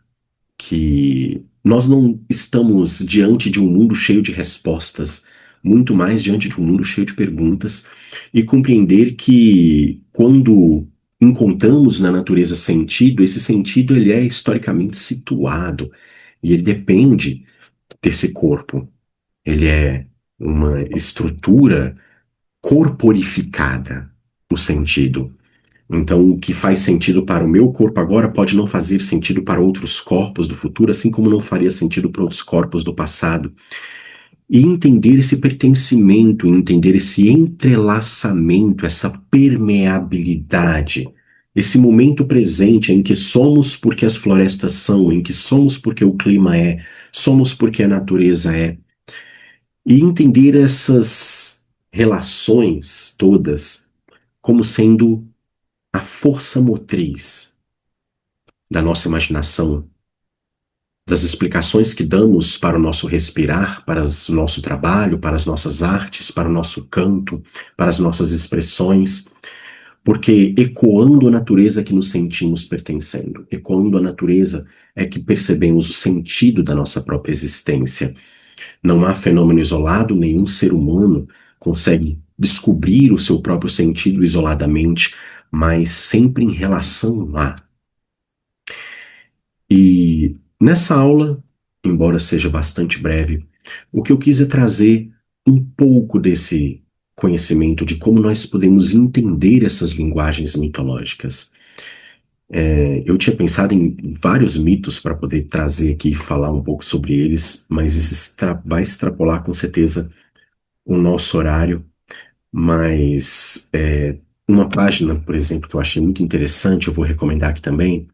que nós não estamos diante de um mundo cheio de respostas, muito mais diante de um mundo cheio de perguntas, e compreender que quando encontramos na natureza sentido, esse sentido ele é historicamente situado e ele depende desse corpo. Ele é uma estrutura corporificada, o sentido. Então, o que faz sentido para o meu corpo agora pode não fazer sentido para outros corpos do futuro, assim como não faria sentido para outros corpos do passado. E entender esse pertencimento, entender esse entrelaçamento, essa permeabilidade, esse momento presente em que somos porque as florestas são, em que somos porque o clima é, somos porque a natureza é. E entender essas relações todas como sendo a força motriz da nossa imaginação, das explicações que damos para o nosso respirar, para o nosso trabalho, para as nossas artes, para o nosso canto, para as nossas expressões, porque ecoando a natureza que nos sentimos pertencendo, ecoando a natureza é que percebemos o sentido da nossa própria existência. Não há fenômeno isolado, nenhum ser humano consegue descobrir o seu próprio sentido isoladamente, mas sempre em relação a. E nessa aula, embora seja bastante breve, o que eu quis é trazer um pouco desse conhecimento de como nós podemos entender essas linguagens mitológicas. Eu tinha pensado em vários mitos para poder trazer aqui e falar um pouco sobre eles, mas isso vai extrapolar com certeza o nosso horário. Mas uma página, por exemplo, que eu achei muito interessante, eu vou recomendar aqui também,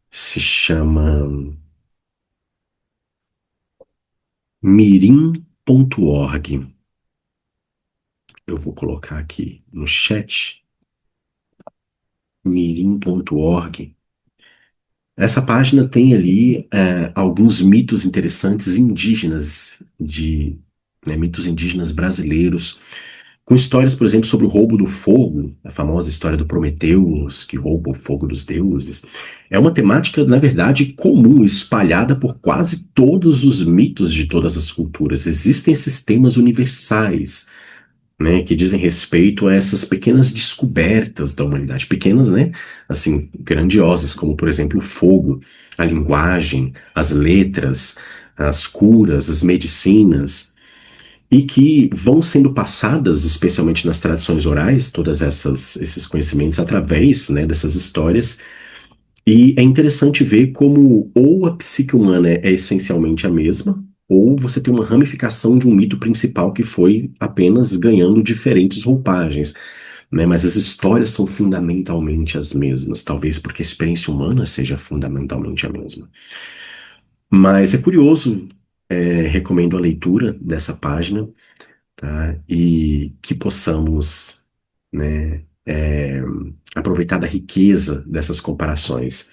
se chama mirim.org. Eu vou colocar aqui no chat, mirim.org. Essa página tem ali alguns mitos interessantes indígenas, mitos indígenas brasileiros, com histórias, por exemplo, sobre o roubo do fogo, a famosa história do Prometeus, que rouba o fogo dos deuses. É uma temática, na verdade, comum, espalhada por quase todos os mitos de todas as culturas. Existem esses temas universais, né, que dizem respeito a essas pequenas descobertas da humanidade, pequenas, né, assim, grandiosas, como, por exemplo, o fogo, a linguagem, as letras, as curas, as medicinas, e que vão sendo passadas, especialmente nas tradições orais, esses conhecimentos através, né, dessas histórias. E é interessante ver como ou a psique humana é essencialmente a mesma, ou você tem uma ramificação de um mito principal que foi apenas ganhando diferentes roupagens, né? Mas as histórias são fundamentalmente as mesmas, talvez porque a experiência humana seja fundamentalmente a mesma. Mas é curioso, recomendo a leitura dessa página, tá? E que possamos, né, aproveitar da riqueza dessas comparações.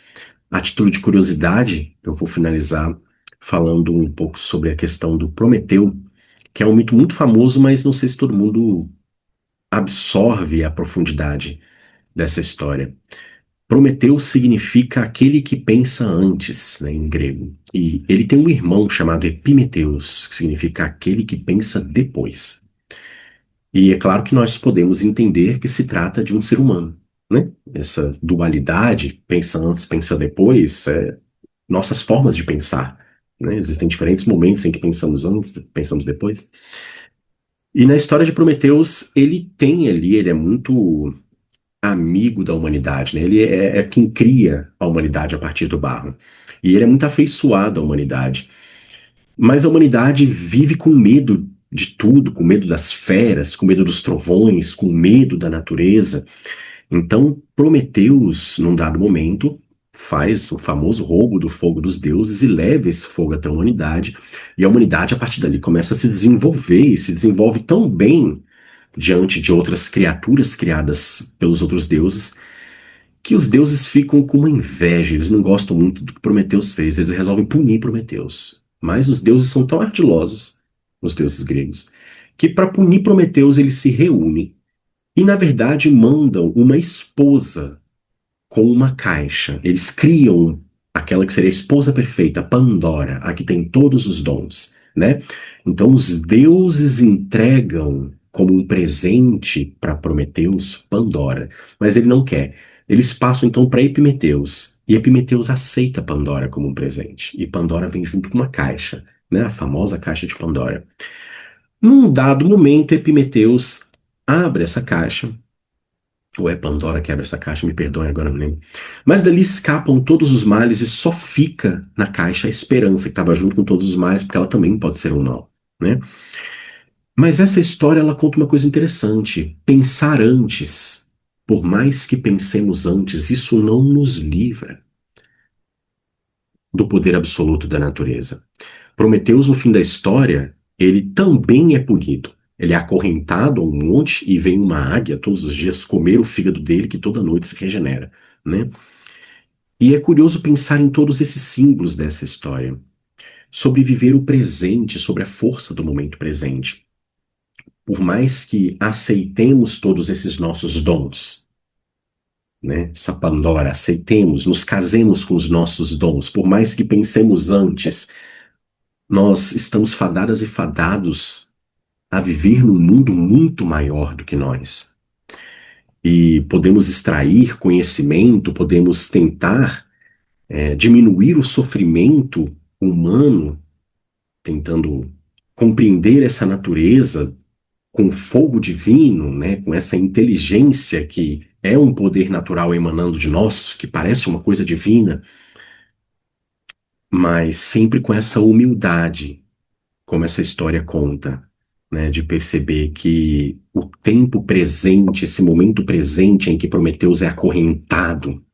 A título de curiosidade, eu vou finalizar falando um pouco sobre a questão do Prometeu, que é um mito muito famoso, mas não sei se todo mundo absorve a profundidade dessa história. Prometeu significa aquele que pensa antes, né, em grego. E ele tem um irmão chamado Epimeteus, que significa aquele que pensa depois. E é claro que nós podemos entender que se trata de um ser humano, né? Essa dualidade, pensa antes, pensa depois, nossas formas de pensar, né? Existem diferentes momentos em que pensamos antes, pensamos depois. E na história de Prometeus, ele tem ali, ele é muito amigo da humanidade, né? Ele é quem cria a humanidade a partir do barro. E ele é muito afeiçoado à humanidade. Mas a humanidade vive com medo de tudo, com medo das feras, com medo dos trovões, com medo da natureza. Então, Prometeus, num dado momento, faz o famoso roubo do fogo dos deuses e leva esse fogo até a humanidade. E a humanidade, a partir dali, começa a se desenvolver e se desenvolve tão bem diante de outras criaturas criadas pelos outros deuses, que os deuses ficam com uma inveja, eles não gostam muito do que Prometeus fez, eles resolvem punir Prometeus. Mas os deuses são tão ardilosos, os deuses gregos, que para punir Prometeus eles se reúnem e, na verdade, mandam uma esposa com uma caixa. Eles criam aquela que seria a esposa perfeita, Pandora, a que tem todos os dons, né? Então os deuses entregam como um presente para Prometeus Pandora, mas ele não quer. Eles passam então para Epimeteus, e Epimeteus aceita Pandora como um presente, e Pandora vem junto com uma caixa, né? A famosa caixa de Pandora. Num dado momento, Epimeteus abre essa caixa, ou é Pandora que abre essa caixa, me perdoem, agora não lembro. Mas dali escapam todos os males e só fica na caixa a esperança, que estava junto com todos os males, porque ela também pode ser um mal, né? Mas essa história, ela conta uma coisa interessante. Pensar antes, por mais que pensemos antes, isso não nos livra do poder absoluto da natureza. Prometeus, no fim da história, ele também é punido. Ele é acorrentado a um monte e vem uma águia todos os dias comer o fígado dele, que toda noite se regenera, né? E é curioso pensar em todos esses símbolos dessa história, sobre viver o presente, sobre a força do momento presente. Por mais que aceitemos todos esses nossos dons, né? Essa Pandora, aceitemos, nos casemos com os nossos dons, por mais que pensemos antes, nós estamos fadadas e fadados a viver num mundo muito maior do que nós. E podemos extrair conhecimento, podemos tentar diminuir o sofrimento humano, tentando compreender essa natureza com fogo divino, né, com essa inteligência que é um poder natural emanando de nós, que parece uma coisa divina, mas sempre com essa humildade, como essa história conta, né, de perceber que o tempo presente, esse momento presente em que Prometeus é acorrentado,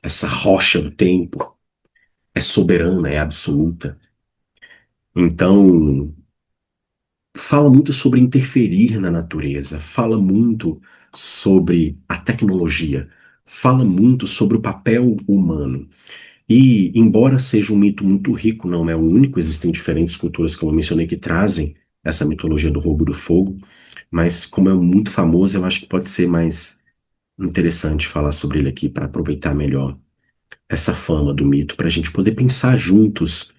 essa rocha do tempo, é soberana, é absoluta. Então, fala muito sobre interferir na natureza, fala muito sobre a tecnologia, fala muito sobre o papel humano. E, embora seja um mito muito rico, não é o único, existem diferentes culturas, como eu mencionei, que trazem essa mitologia do roubo do fogo, mas como é muito famoso, eu acho que pode ser mais interessante falar sobre ele aqui para aproveitar melhor essa fama do mito, para a gente poder pensar juntos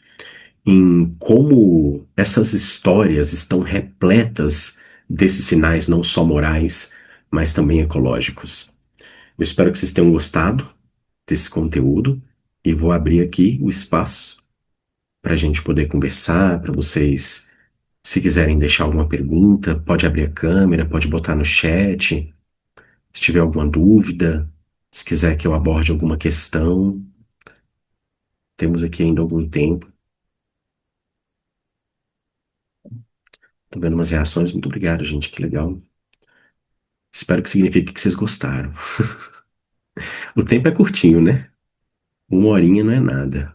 em como essas histórias estão repletas desses sinais não só morais, mas também ecológicos. Eu espero que vocês tenham gostado desse conteúdo e vou abrir aqui o espaço para a gente poder conversar, para vocês, se quiserem deixar alguma pergunta, pode abrir a câmera, pode botar no chat, se tiver alguma dúvida, se quiser que eu aborde alguma questão, temos aqui ainda algum tempo. Tô vendo umas reações, muito obrigado, gente, que legal. Espero que signifique que vocês gostaram. O tempo é curtinho, né? Uma horinha não é nada.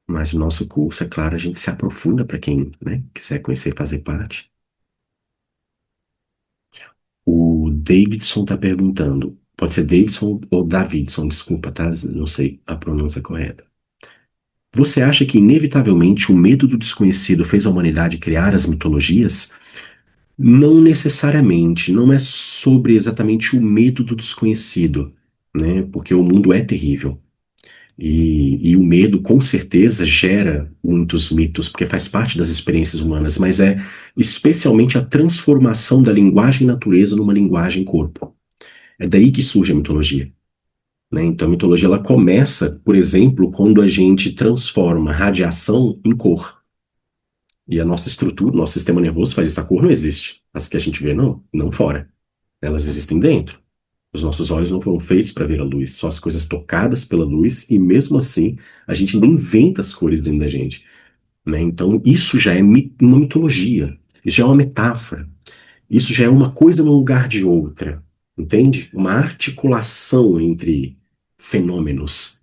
Mas o nosso curso, é claro, a gente se aprofunda para quem, né, quiser conhecer e fazer parte. O Davidson está perguntando. Pode ser Davidson ou Davidson, desculpa, tá? Não sei a pronúncia correta. Você acha que, inevitavelmente, o medo do desconhecido fez a humanidade criar as mitologias? Não necessariamente, não é sobre exatamente o medo do desconhecido, né? Porque o mundo é terrível. E o medo, com certeza, gera muitos mitos, porque faz parte das experiências humanas, mas é especialmente a transformação da linguagem natureza numa linguagem corpo. É daí que surge a mitologia, né? Então, a mitologia ela começa, por exemplo, quando a gente transforma radiação em cor. E a nossa estrutura, nosso sistema nervoso faz isso. A cor não existe. As que a gente vê, não, não fora. Elas existem dentro. Os nossos olhos não foram feitos para ver a luz, só as coisas tocadas pela luz, e mesmo assim, a gente ainda inventa as cores dentro da gente, né? Então, isso já é uma mitologia, isso já é uma metáfora, isso já é uma coisa no lugar de outra, entende? Uma articulação entre fenômenos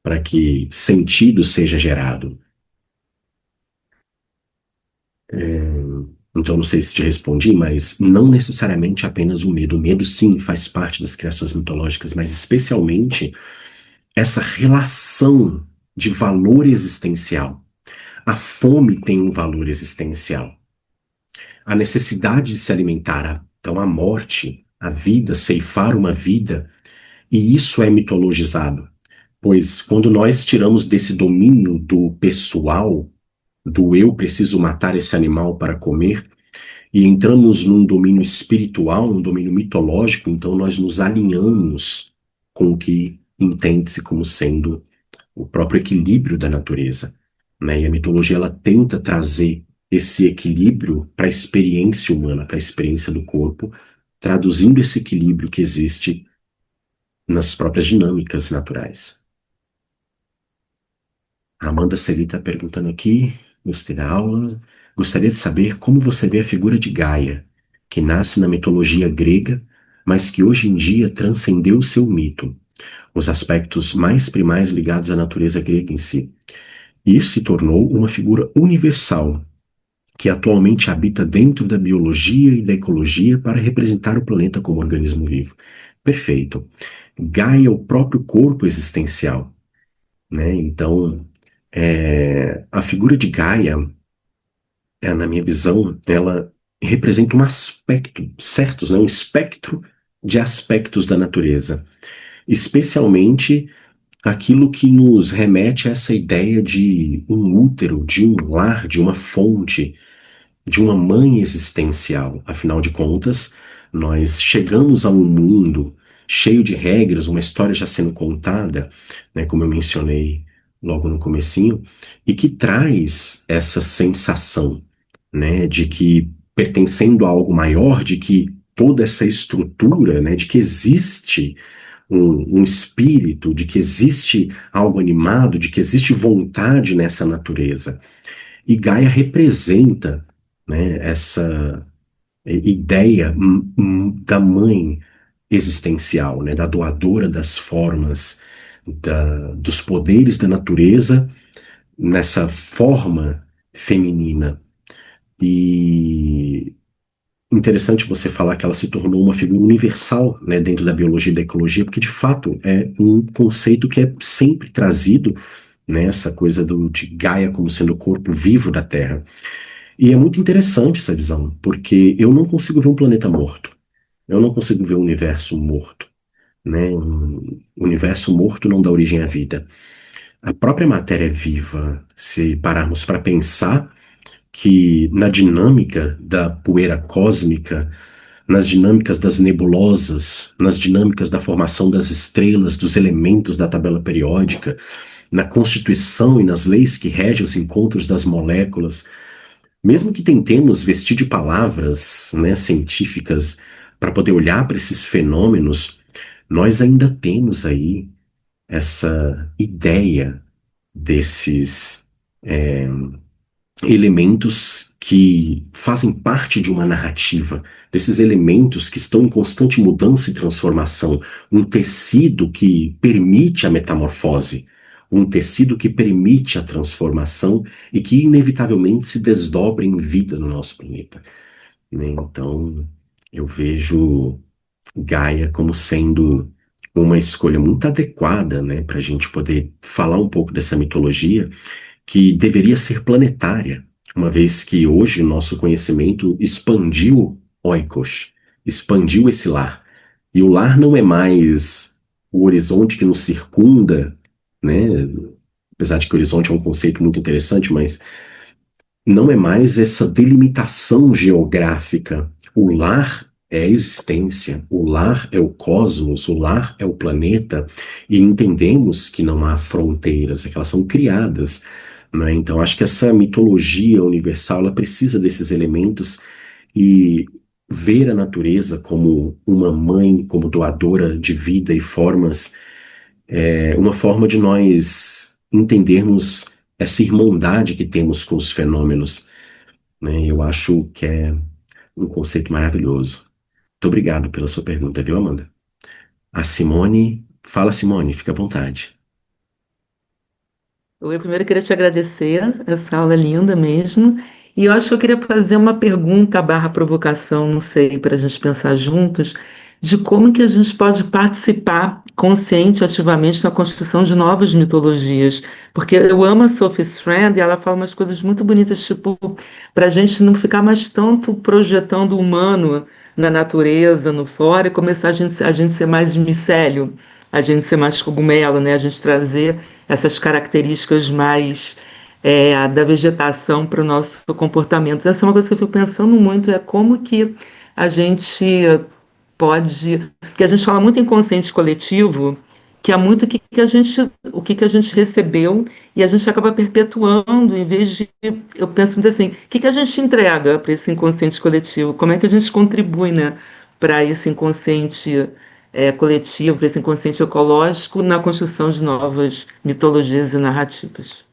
para que sentido seja gerado. Então, não sei se te respondi, mas não necessariamente apenas o medo. O medo, sim, faz parte das criações mitológicas, mas especialmente essa relação de valor existencial. A fome tem um valor existencial. A necessidade de se alimentar, então a morte, a vida, ceifar uma vida, e isso é mitologizado. Pois quando nós tiramos desse domínio do pessoal, do eu preciso matar esse animal para comer, e entramos num domínio espiritual, um domínio mitológico, então nós nos alinhamos com o que entende-se como sendo o próprio equilíbrio da natureza, né? E a mitologia ela tenta trazer esse equilíbrio para a experiência humana, para a experiência do corpo, traduzindo esse equilíbrio que existe nas próprias dinâmicas naturais. A Amanda Celi está perguntando aqui, gostei da aula, gostaria de saber como você vê a figura de Gaia, que nasce na mitologia grega, mas que hoje em dia transcendeu seu mito, os aspectos mais primais ligados à natureza grega em si, e se tornou uma figura universal que atualmente habita dentro da biologia e da ecologia para representar o planeta como organismo vivo. Perfeito. Gaia é o próprio corpo existencial, né? Então, a figura de Gaia, na minha visão, ela representa um aspecto, certos, né? Um espectro de aspectos da natureza, especialmente aquilo que nos remete a essa ideia de um útero, de um lar, de uma fonte, de uma mãe existencial. Afinal de contas, nós chegamos a um mundo cheio de regras, uma história já sendo contada, né, como eu mencionei logo no comecinho, e que traz essa sensação, né, de que pertencendo a algo maior, de que toda essa estrutura, né, de que existe um espírito, de que existe algo animado, de que existe vontade nessa natureza. E Gaia representa, né, essa ideia da mãe existencial, né, da doadora das formas, dos poderes da natureza nessa forma feminina. E interessante você falar que ela se tornou uma figura universal, né, dentro da biologia e da ecologia, porque de fato é um conceito que é sempre trazido, né, essa coisa de Gaia como sendo o corpo vivo da Terra. E é muito interessante essa visão, porque eu não consigo ver um planeta morto. Eu não consigo ver um universo morto, né? Um universo morto não dá origem à vida. A própria matéria é viva. Se pararmos para pensar que na dinâmica da poeira cósmica, nas dinâmicas das nebulosas, nas dinâmicas da formação das estrelas, dos elementos da tabela periódica, na constituição e nas leis que regem os encontros das moléculas, mesmo que tentemos vestir de palavras, né, científicas para poder olhar para esses fenômenos, nós ainda temos aí essa ideia desses elementos que fazem parte de uma narrativa, desses elementos que estão em constante mudança e transformação, um tecido que permite a metamorfose, um tecido que permite a transformação e que inevitavelmente se desdobra em vida no nosso planeta, né? Então, eu vejo Gaia como sendo uma escolha muito adequada, né, para a gente poder falar um pouco dessa mitologia que deveria ser planetária, uma vez que hoje o nosso conhecimento expandiu Oikos, expandiu esse lar. E o lar não é mais o horizonte que nos circunda, né? Apesar de que o horizonte é um conceito muito interessante, mas não é mais essa delimitação geográfica. O lar é a existência, o lar é o cosmos, o lar é o planeta, e entendemos que não há fronteiras, é que elas são criadas, né? Então, acho que essa mitologia universal, ela precisa desses elementos e ver a natureza como uma mãe, como doadora de vida e formas, é uma forma de nós entendermos essa irmandade que temos com os fenômenos, né? Eu acho que é um conceito maravilhoso. Muito obrigado pela sua pergunta, viu, Amanda? A Simone, fala Simone, fica à vontade. Eu primeiro queria te agradecer, essa aula é linda mesmo. E eu acho que eu queria fazer uma pergunta barra provocação, não sei, para a gente pensar juntos, de como que a gente pode participar consciente, ativamente na construção de novas mitologias. Porque eu amo a Sophie Strand e ela fala umas coisas muito bonitas, tipo, para a gente não ficar mais tanto projetando o humano na natureza, no fora, e começar a gente ser mais micélio, a gente ser mais cogumelo, né? A gente trazer essas características mais da vegetação para o nosso comportamento. Essa é uma coisa que eu fico pensando muito, é como que a gente pode... Porque a gente fala muito em consciente coletivo, que é muito o que a gente recebeu e a gente acaba perpetuando, em vez de... Eu penso muito assim, o que a gente entrega para esse inconsciente coletivo? Como é que a gente contribui, né, para esse inconsciente coletivo, para esse inconsciente ecológico na construção de novas mitologias e narrativas?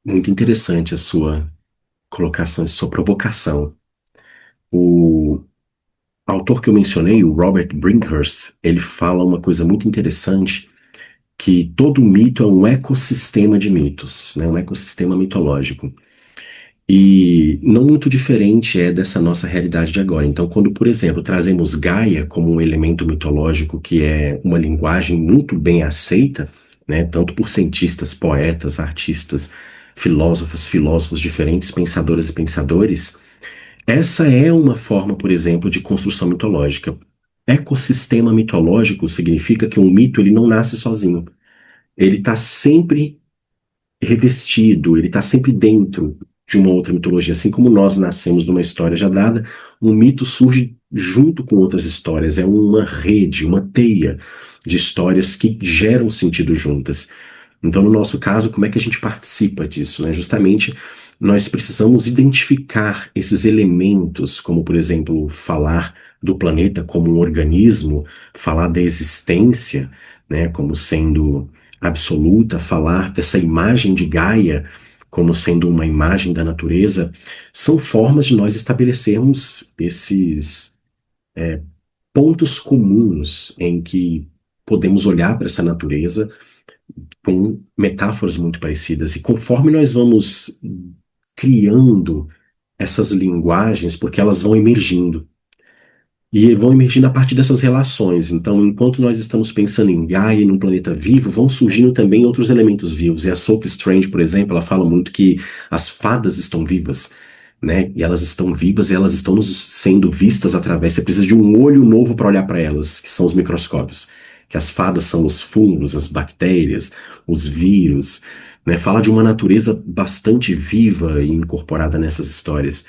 Muito interessante a sua colocação, a sua provocação. O autor que eu mencionei, o Robert Brinkhurst, ele fala uma coisa muito interessante, que todo mito é um ecossistema de mitos, né? Um ecossistema mitológico. E não muito diferente é dessa nossa realidade de agora. Então, quando, por exemplo, trazemos Gaia como um elemento mitológico que é uma linguagem muito bem aceita, né, tanto por cientistas, poetas, artistas, filósofos, diferentes pensadoras e pensadores, essa é uma forma, por exemplo, de construção mitológica. Ecossistema mitológico significa que um mito ele não nasce sozinho. Ele está sempre revestido, ele está sempre dentro de uma outra mitologia. Assim como nós nascemos numa história já dada, um mito surge junto com outras histórias. É uma rede, uma teia de histórias que geram sentido juntas. Então, no nosso caso, como é que a gente participa disso, né? Justamente, nós precisamos identificar esses elementos, como, por exemplo, falar do planeta como um organismo, falar da existência, né, como sendo absoluta, falar dessa imagem de Gaia como sendo uma imagem da natureza, são formas de nós estabelecermos esses pontos comuns em que podemos olhar para essa natureza com metáforas muito parecidas. E conforme nós vamos criando essas linguagens, porque elas vão emergindo. E vão emergindo a partir dessas relações. Então, enquanto nós estamos pensando em Gaia e num planeta vivo, vão surgindo também outros elementos vivos. E a Sophie Strange, por exemplo, ela fala muito que as fadas estão vivas, né? E elas estão vivas e elas estão sendo vistas através. Você precisa de um olho novo para olhar para elas, que são os microscópios. Que as fadas são os fungos, as bactérias, os vírus, né? Fala de uma natureza bastante viva e incorporada nessas histórias.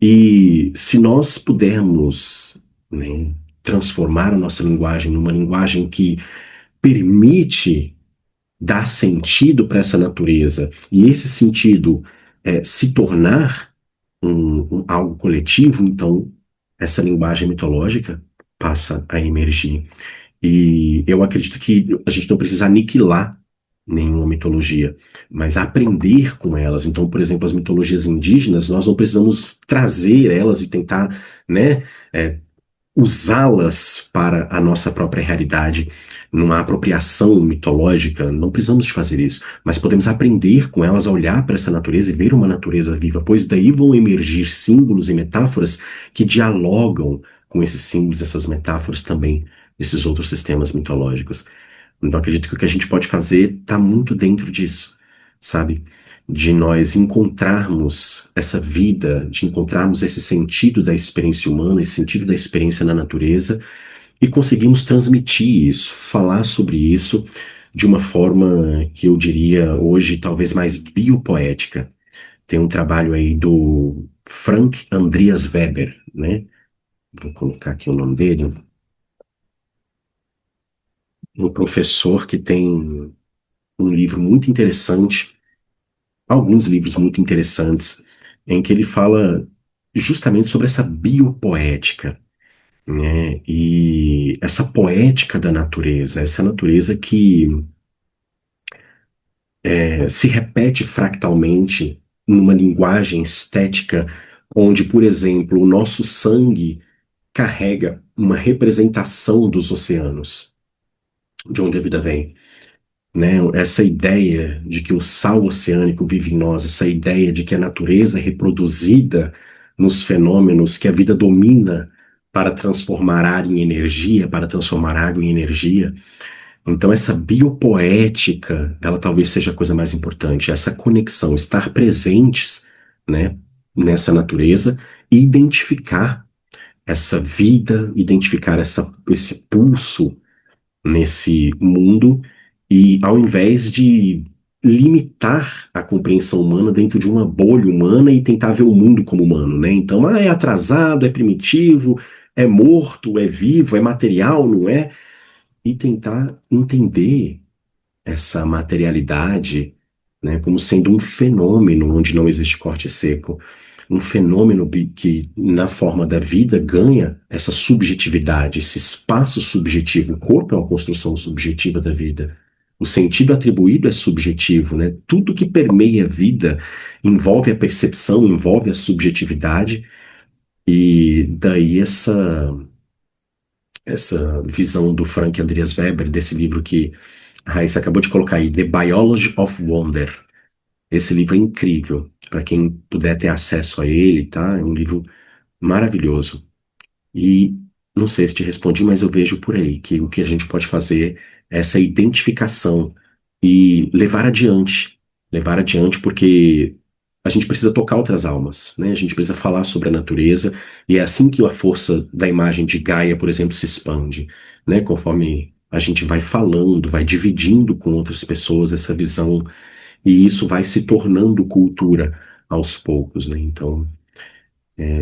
E se nós pudermos, né, transformar a nossa linguagem numa linguagem que permite dar sentido para essa natureza, e esse sentido se tornar algo coletivo, então essa linguagem mitológica passa a emergir. E eu acredito que a gente não precisa aniquilar nenhuma mitologia, mas aprender com elas. Então, por exemplo, as mitologias indígenas, nós não precisamos trazer elas e tentar, né, é, usá-las para a nossa própria realidade, numa apropriação mitológica. Não precisamos de fazer isso, mas podemos aprender com elas a olhar para essa natureza e ver uma natureza viva, pois daí vão emergir símbolos e metáforas que dialogam com esses símbolos, essas metáforas também, esses outros sistemas mitológicos. Então, acredito que o que a gente pode fazer está muito dentro disso, sabe? De nós encontrarmos essa vida, de encontrarmos esse sentido da experiência humana, esse sentido da experiência na natureza, e conseguimos transmitir isso, falar sobre isso de uma forma que eu diria hoje talvez mais biopoética. Tem um trabalho aí do Frank Andreas Weber, né? Vou colocar aqui o nome dele. Um professor que tem um livro muito interessante, alguns livros muito interessantes, em que ele fala justamente sobre essa biopoética, né? E essa poética da natureza, essa natureza que se repete fractalmente numa linguagem estética, onde, por exemplo, o nosso sangue carrega uma representação dos oceanos, de onde a vida vem. Né? Essa ideia de que o sal oceânico vive em nós, essa ideia de que a natureza é reproduzida nos fenômenos que a vida domina para transformar ar em energia, para transformar água em energia. Então, essa biopoética, ela talvez seja a coisa mais importante, essa conexão, estar presentes, né, nessa natureza e identificar essa vida, identificar esse pulso nesse mundo e ao invés de limitar a compreensão humana dentro de uma bolha humana e tentar ver o mundo como humano, né? Então, é atrasado, é primitivo, é morto, é vivo, é material, não é? E tentar entender essa materialidade, né, como sendo um fenômeno onde não existe corte seco, um fenômeno que, na forma da vida, ganha essa subjetividade, esse espaço subjetivo. O corpo é uma construção subjetiva da vida. O sentido atribuído é subjetivo, né? Tudo que permeia a vida envolve a percepção, envolve a subjetividade, e daí essa visão do Frank Andreas Weber, desse livro que Raíssa acabou de colocar aí, The Biology of Wonder. Esse livro é incrível. Para quem puder ter acesso a ele, tá? É um livro maravilhoso. E não sei se te respondi, mas eu vejo por aí que o que a gente pode fazer é essa identificação e levar adiante, porque a gente precisa tocar outras almas, né? A gente precisa falar sobre a natureza, e é assim que a força da imagem de Gaia, por exemplo, se expande, né? Conforme a gente vai falando, vai dividindo com outras pessoas essa visão, e isso vai se tornando cultura aos poucos, né? Então,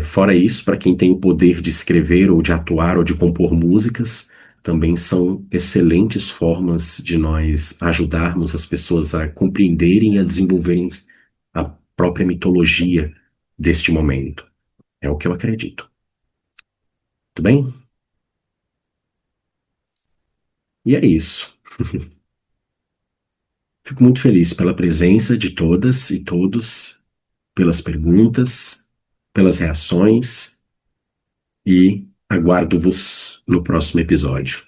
fora isso, para quem tem o poder de escrever ou de atuar ou de compor músicas, também são excelentes formas de nós ajudarmos as pessoas a compreenderem e a desenvolverem a própria mitologia deste momento. É o que eu acredito. Tudo bem? E é isso. Fico muito feliz pela presença de todas e todos, pelas perguntas, pelas reações e aguardo-vos no próximo episódio.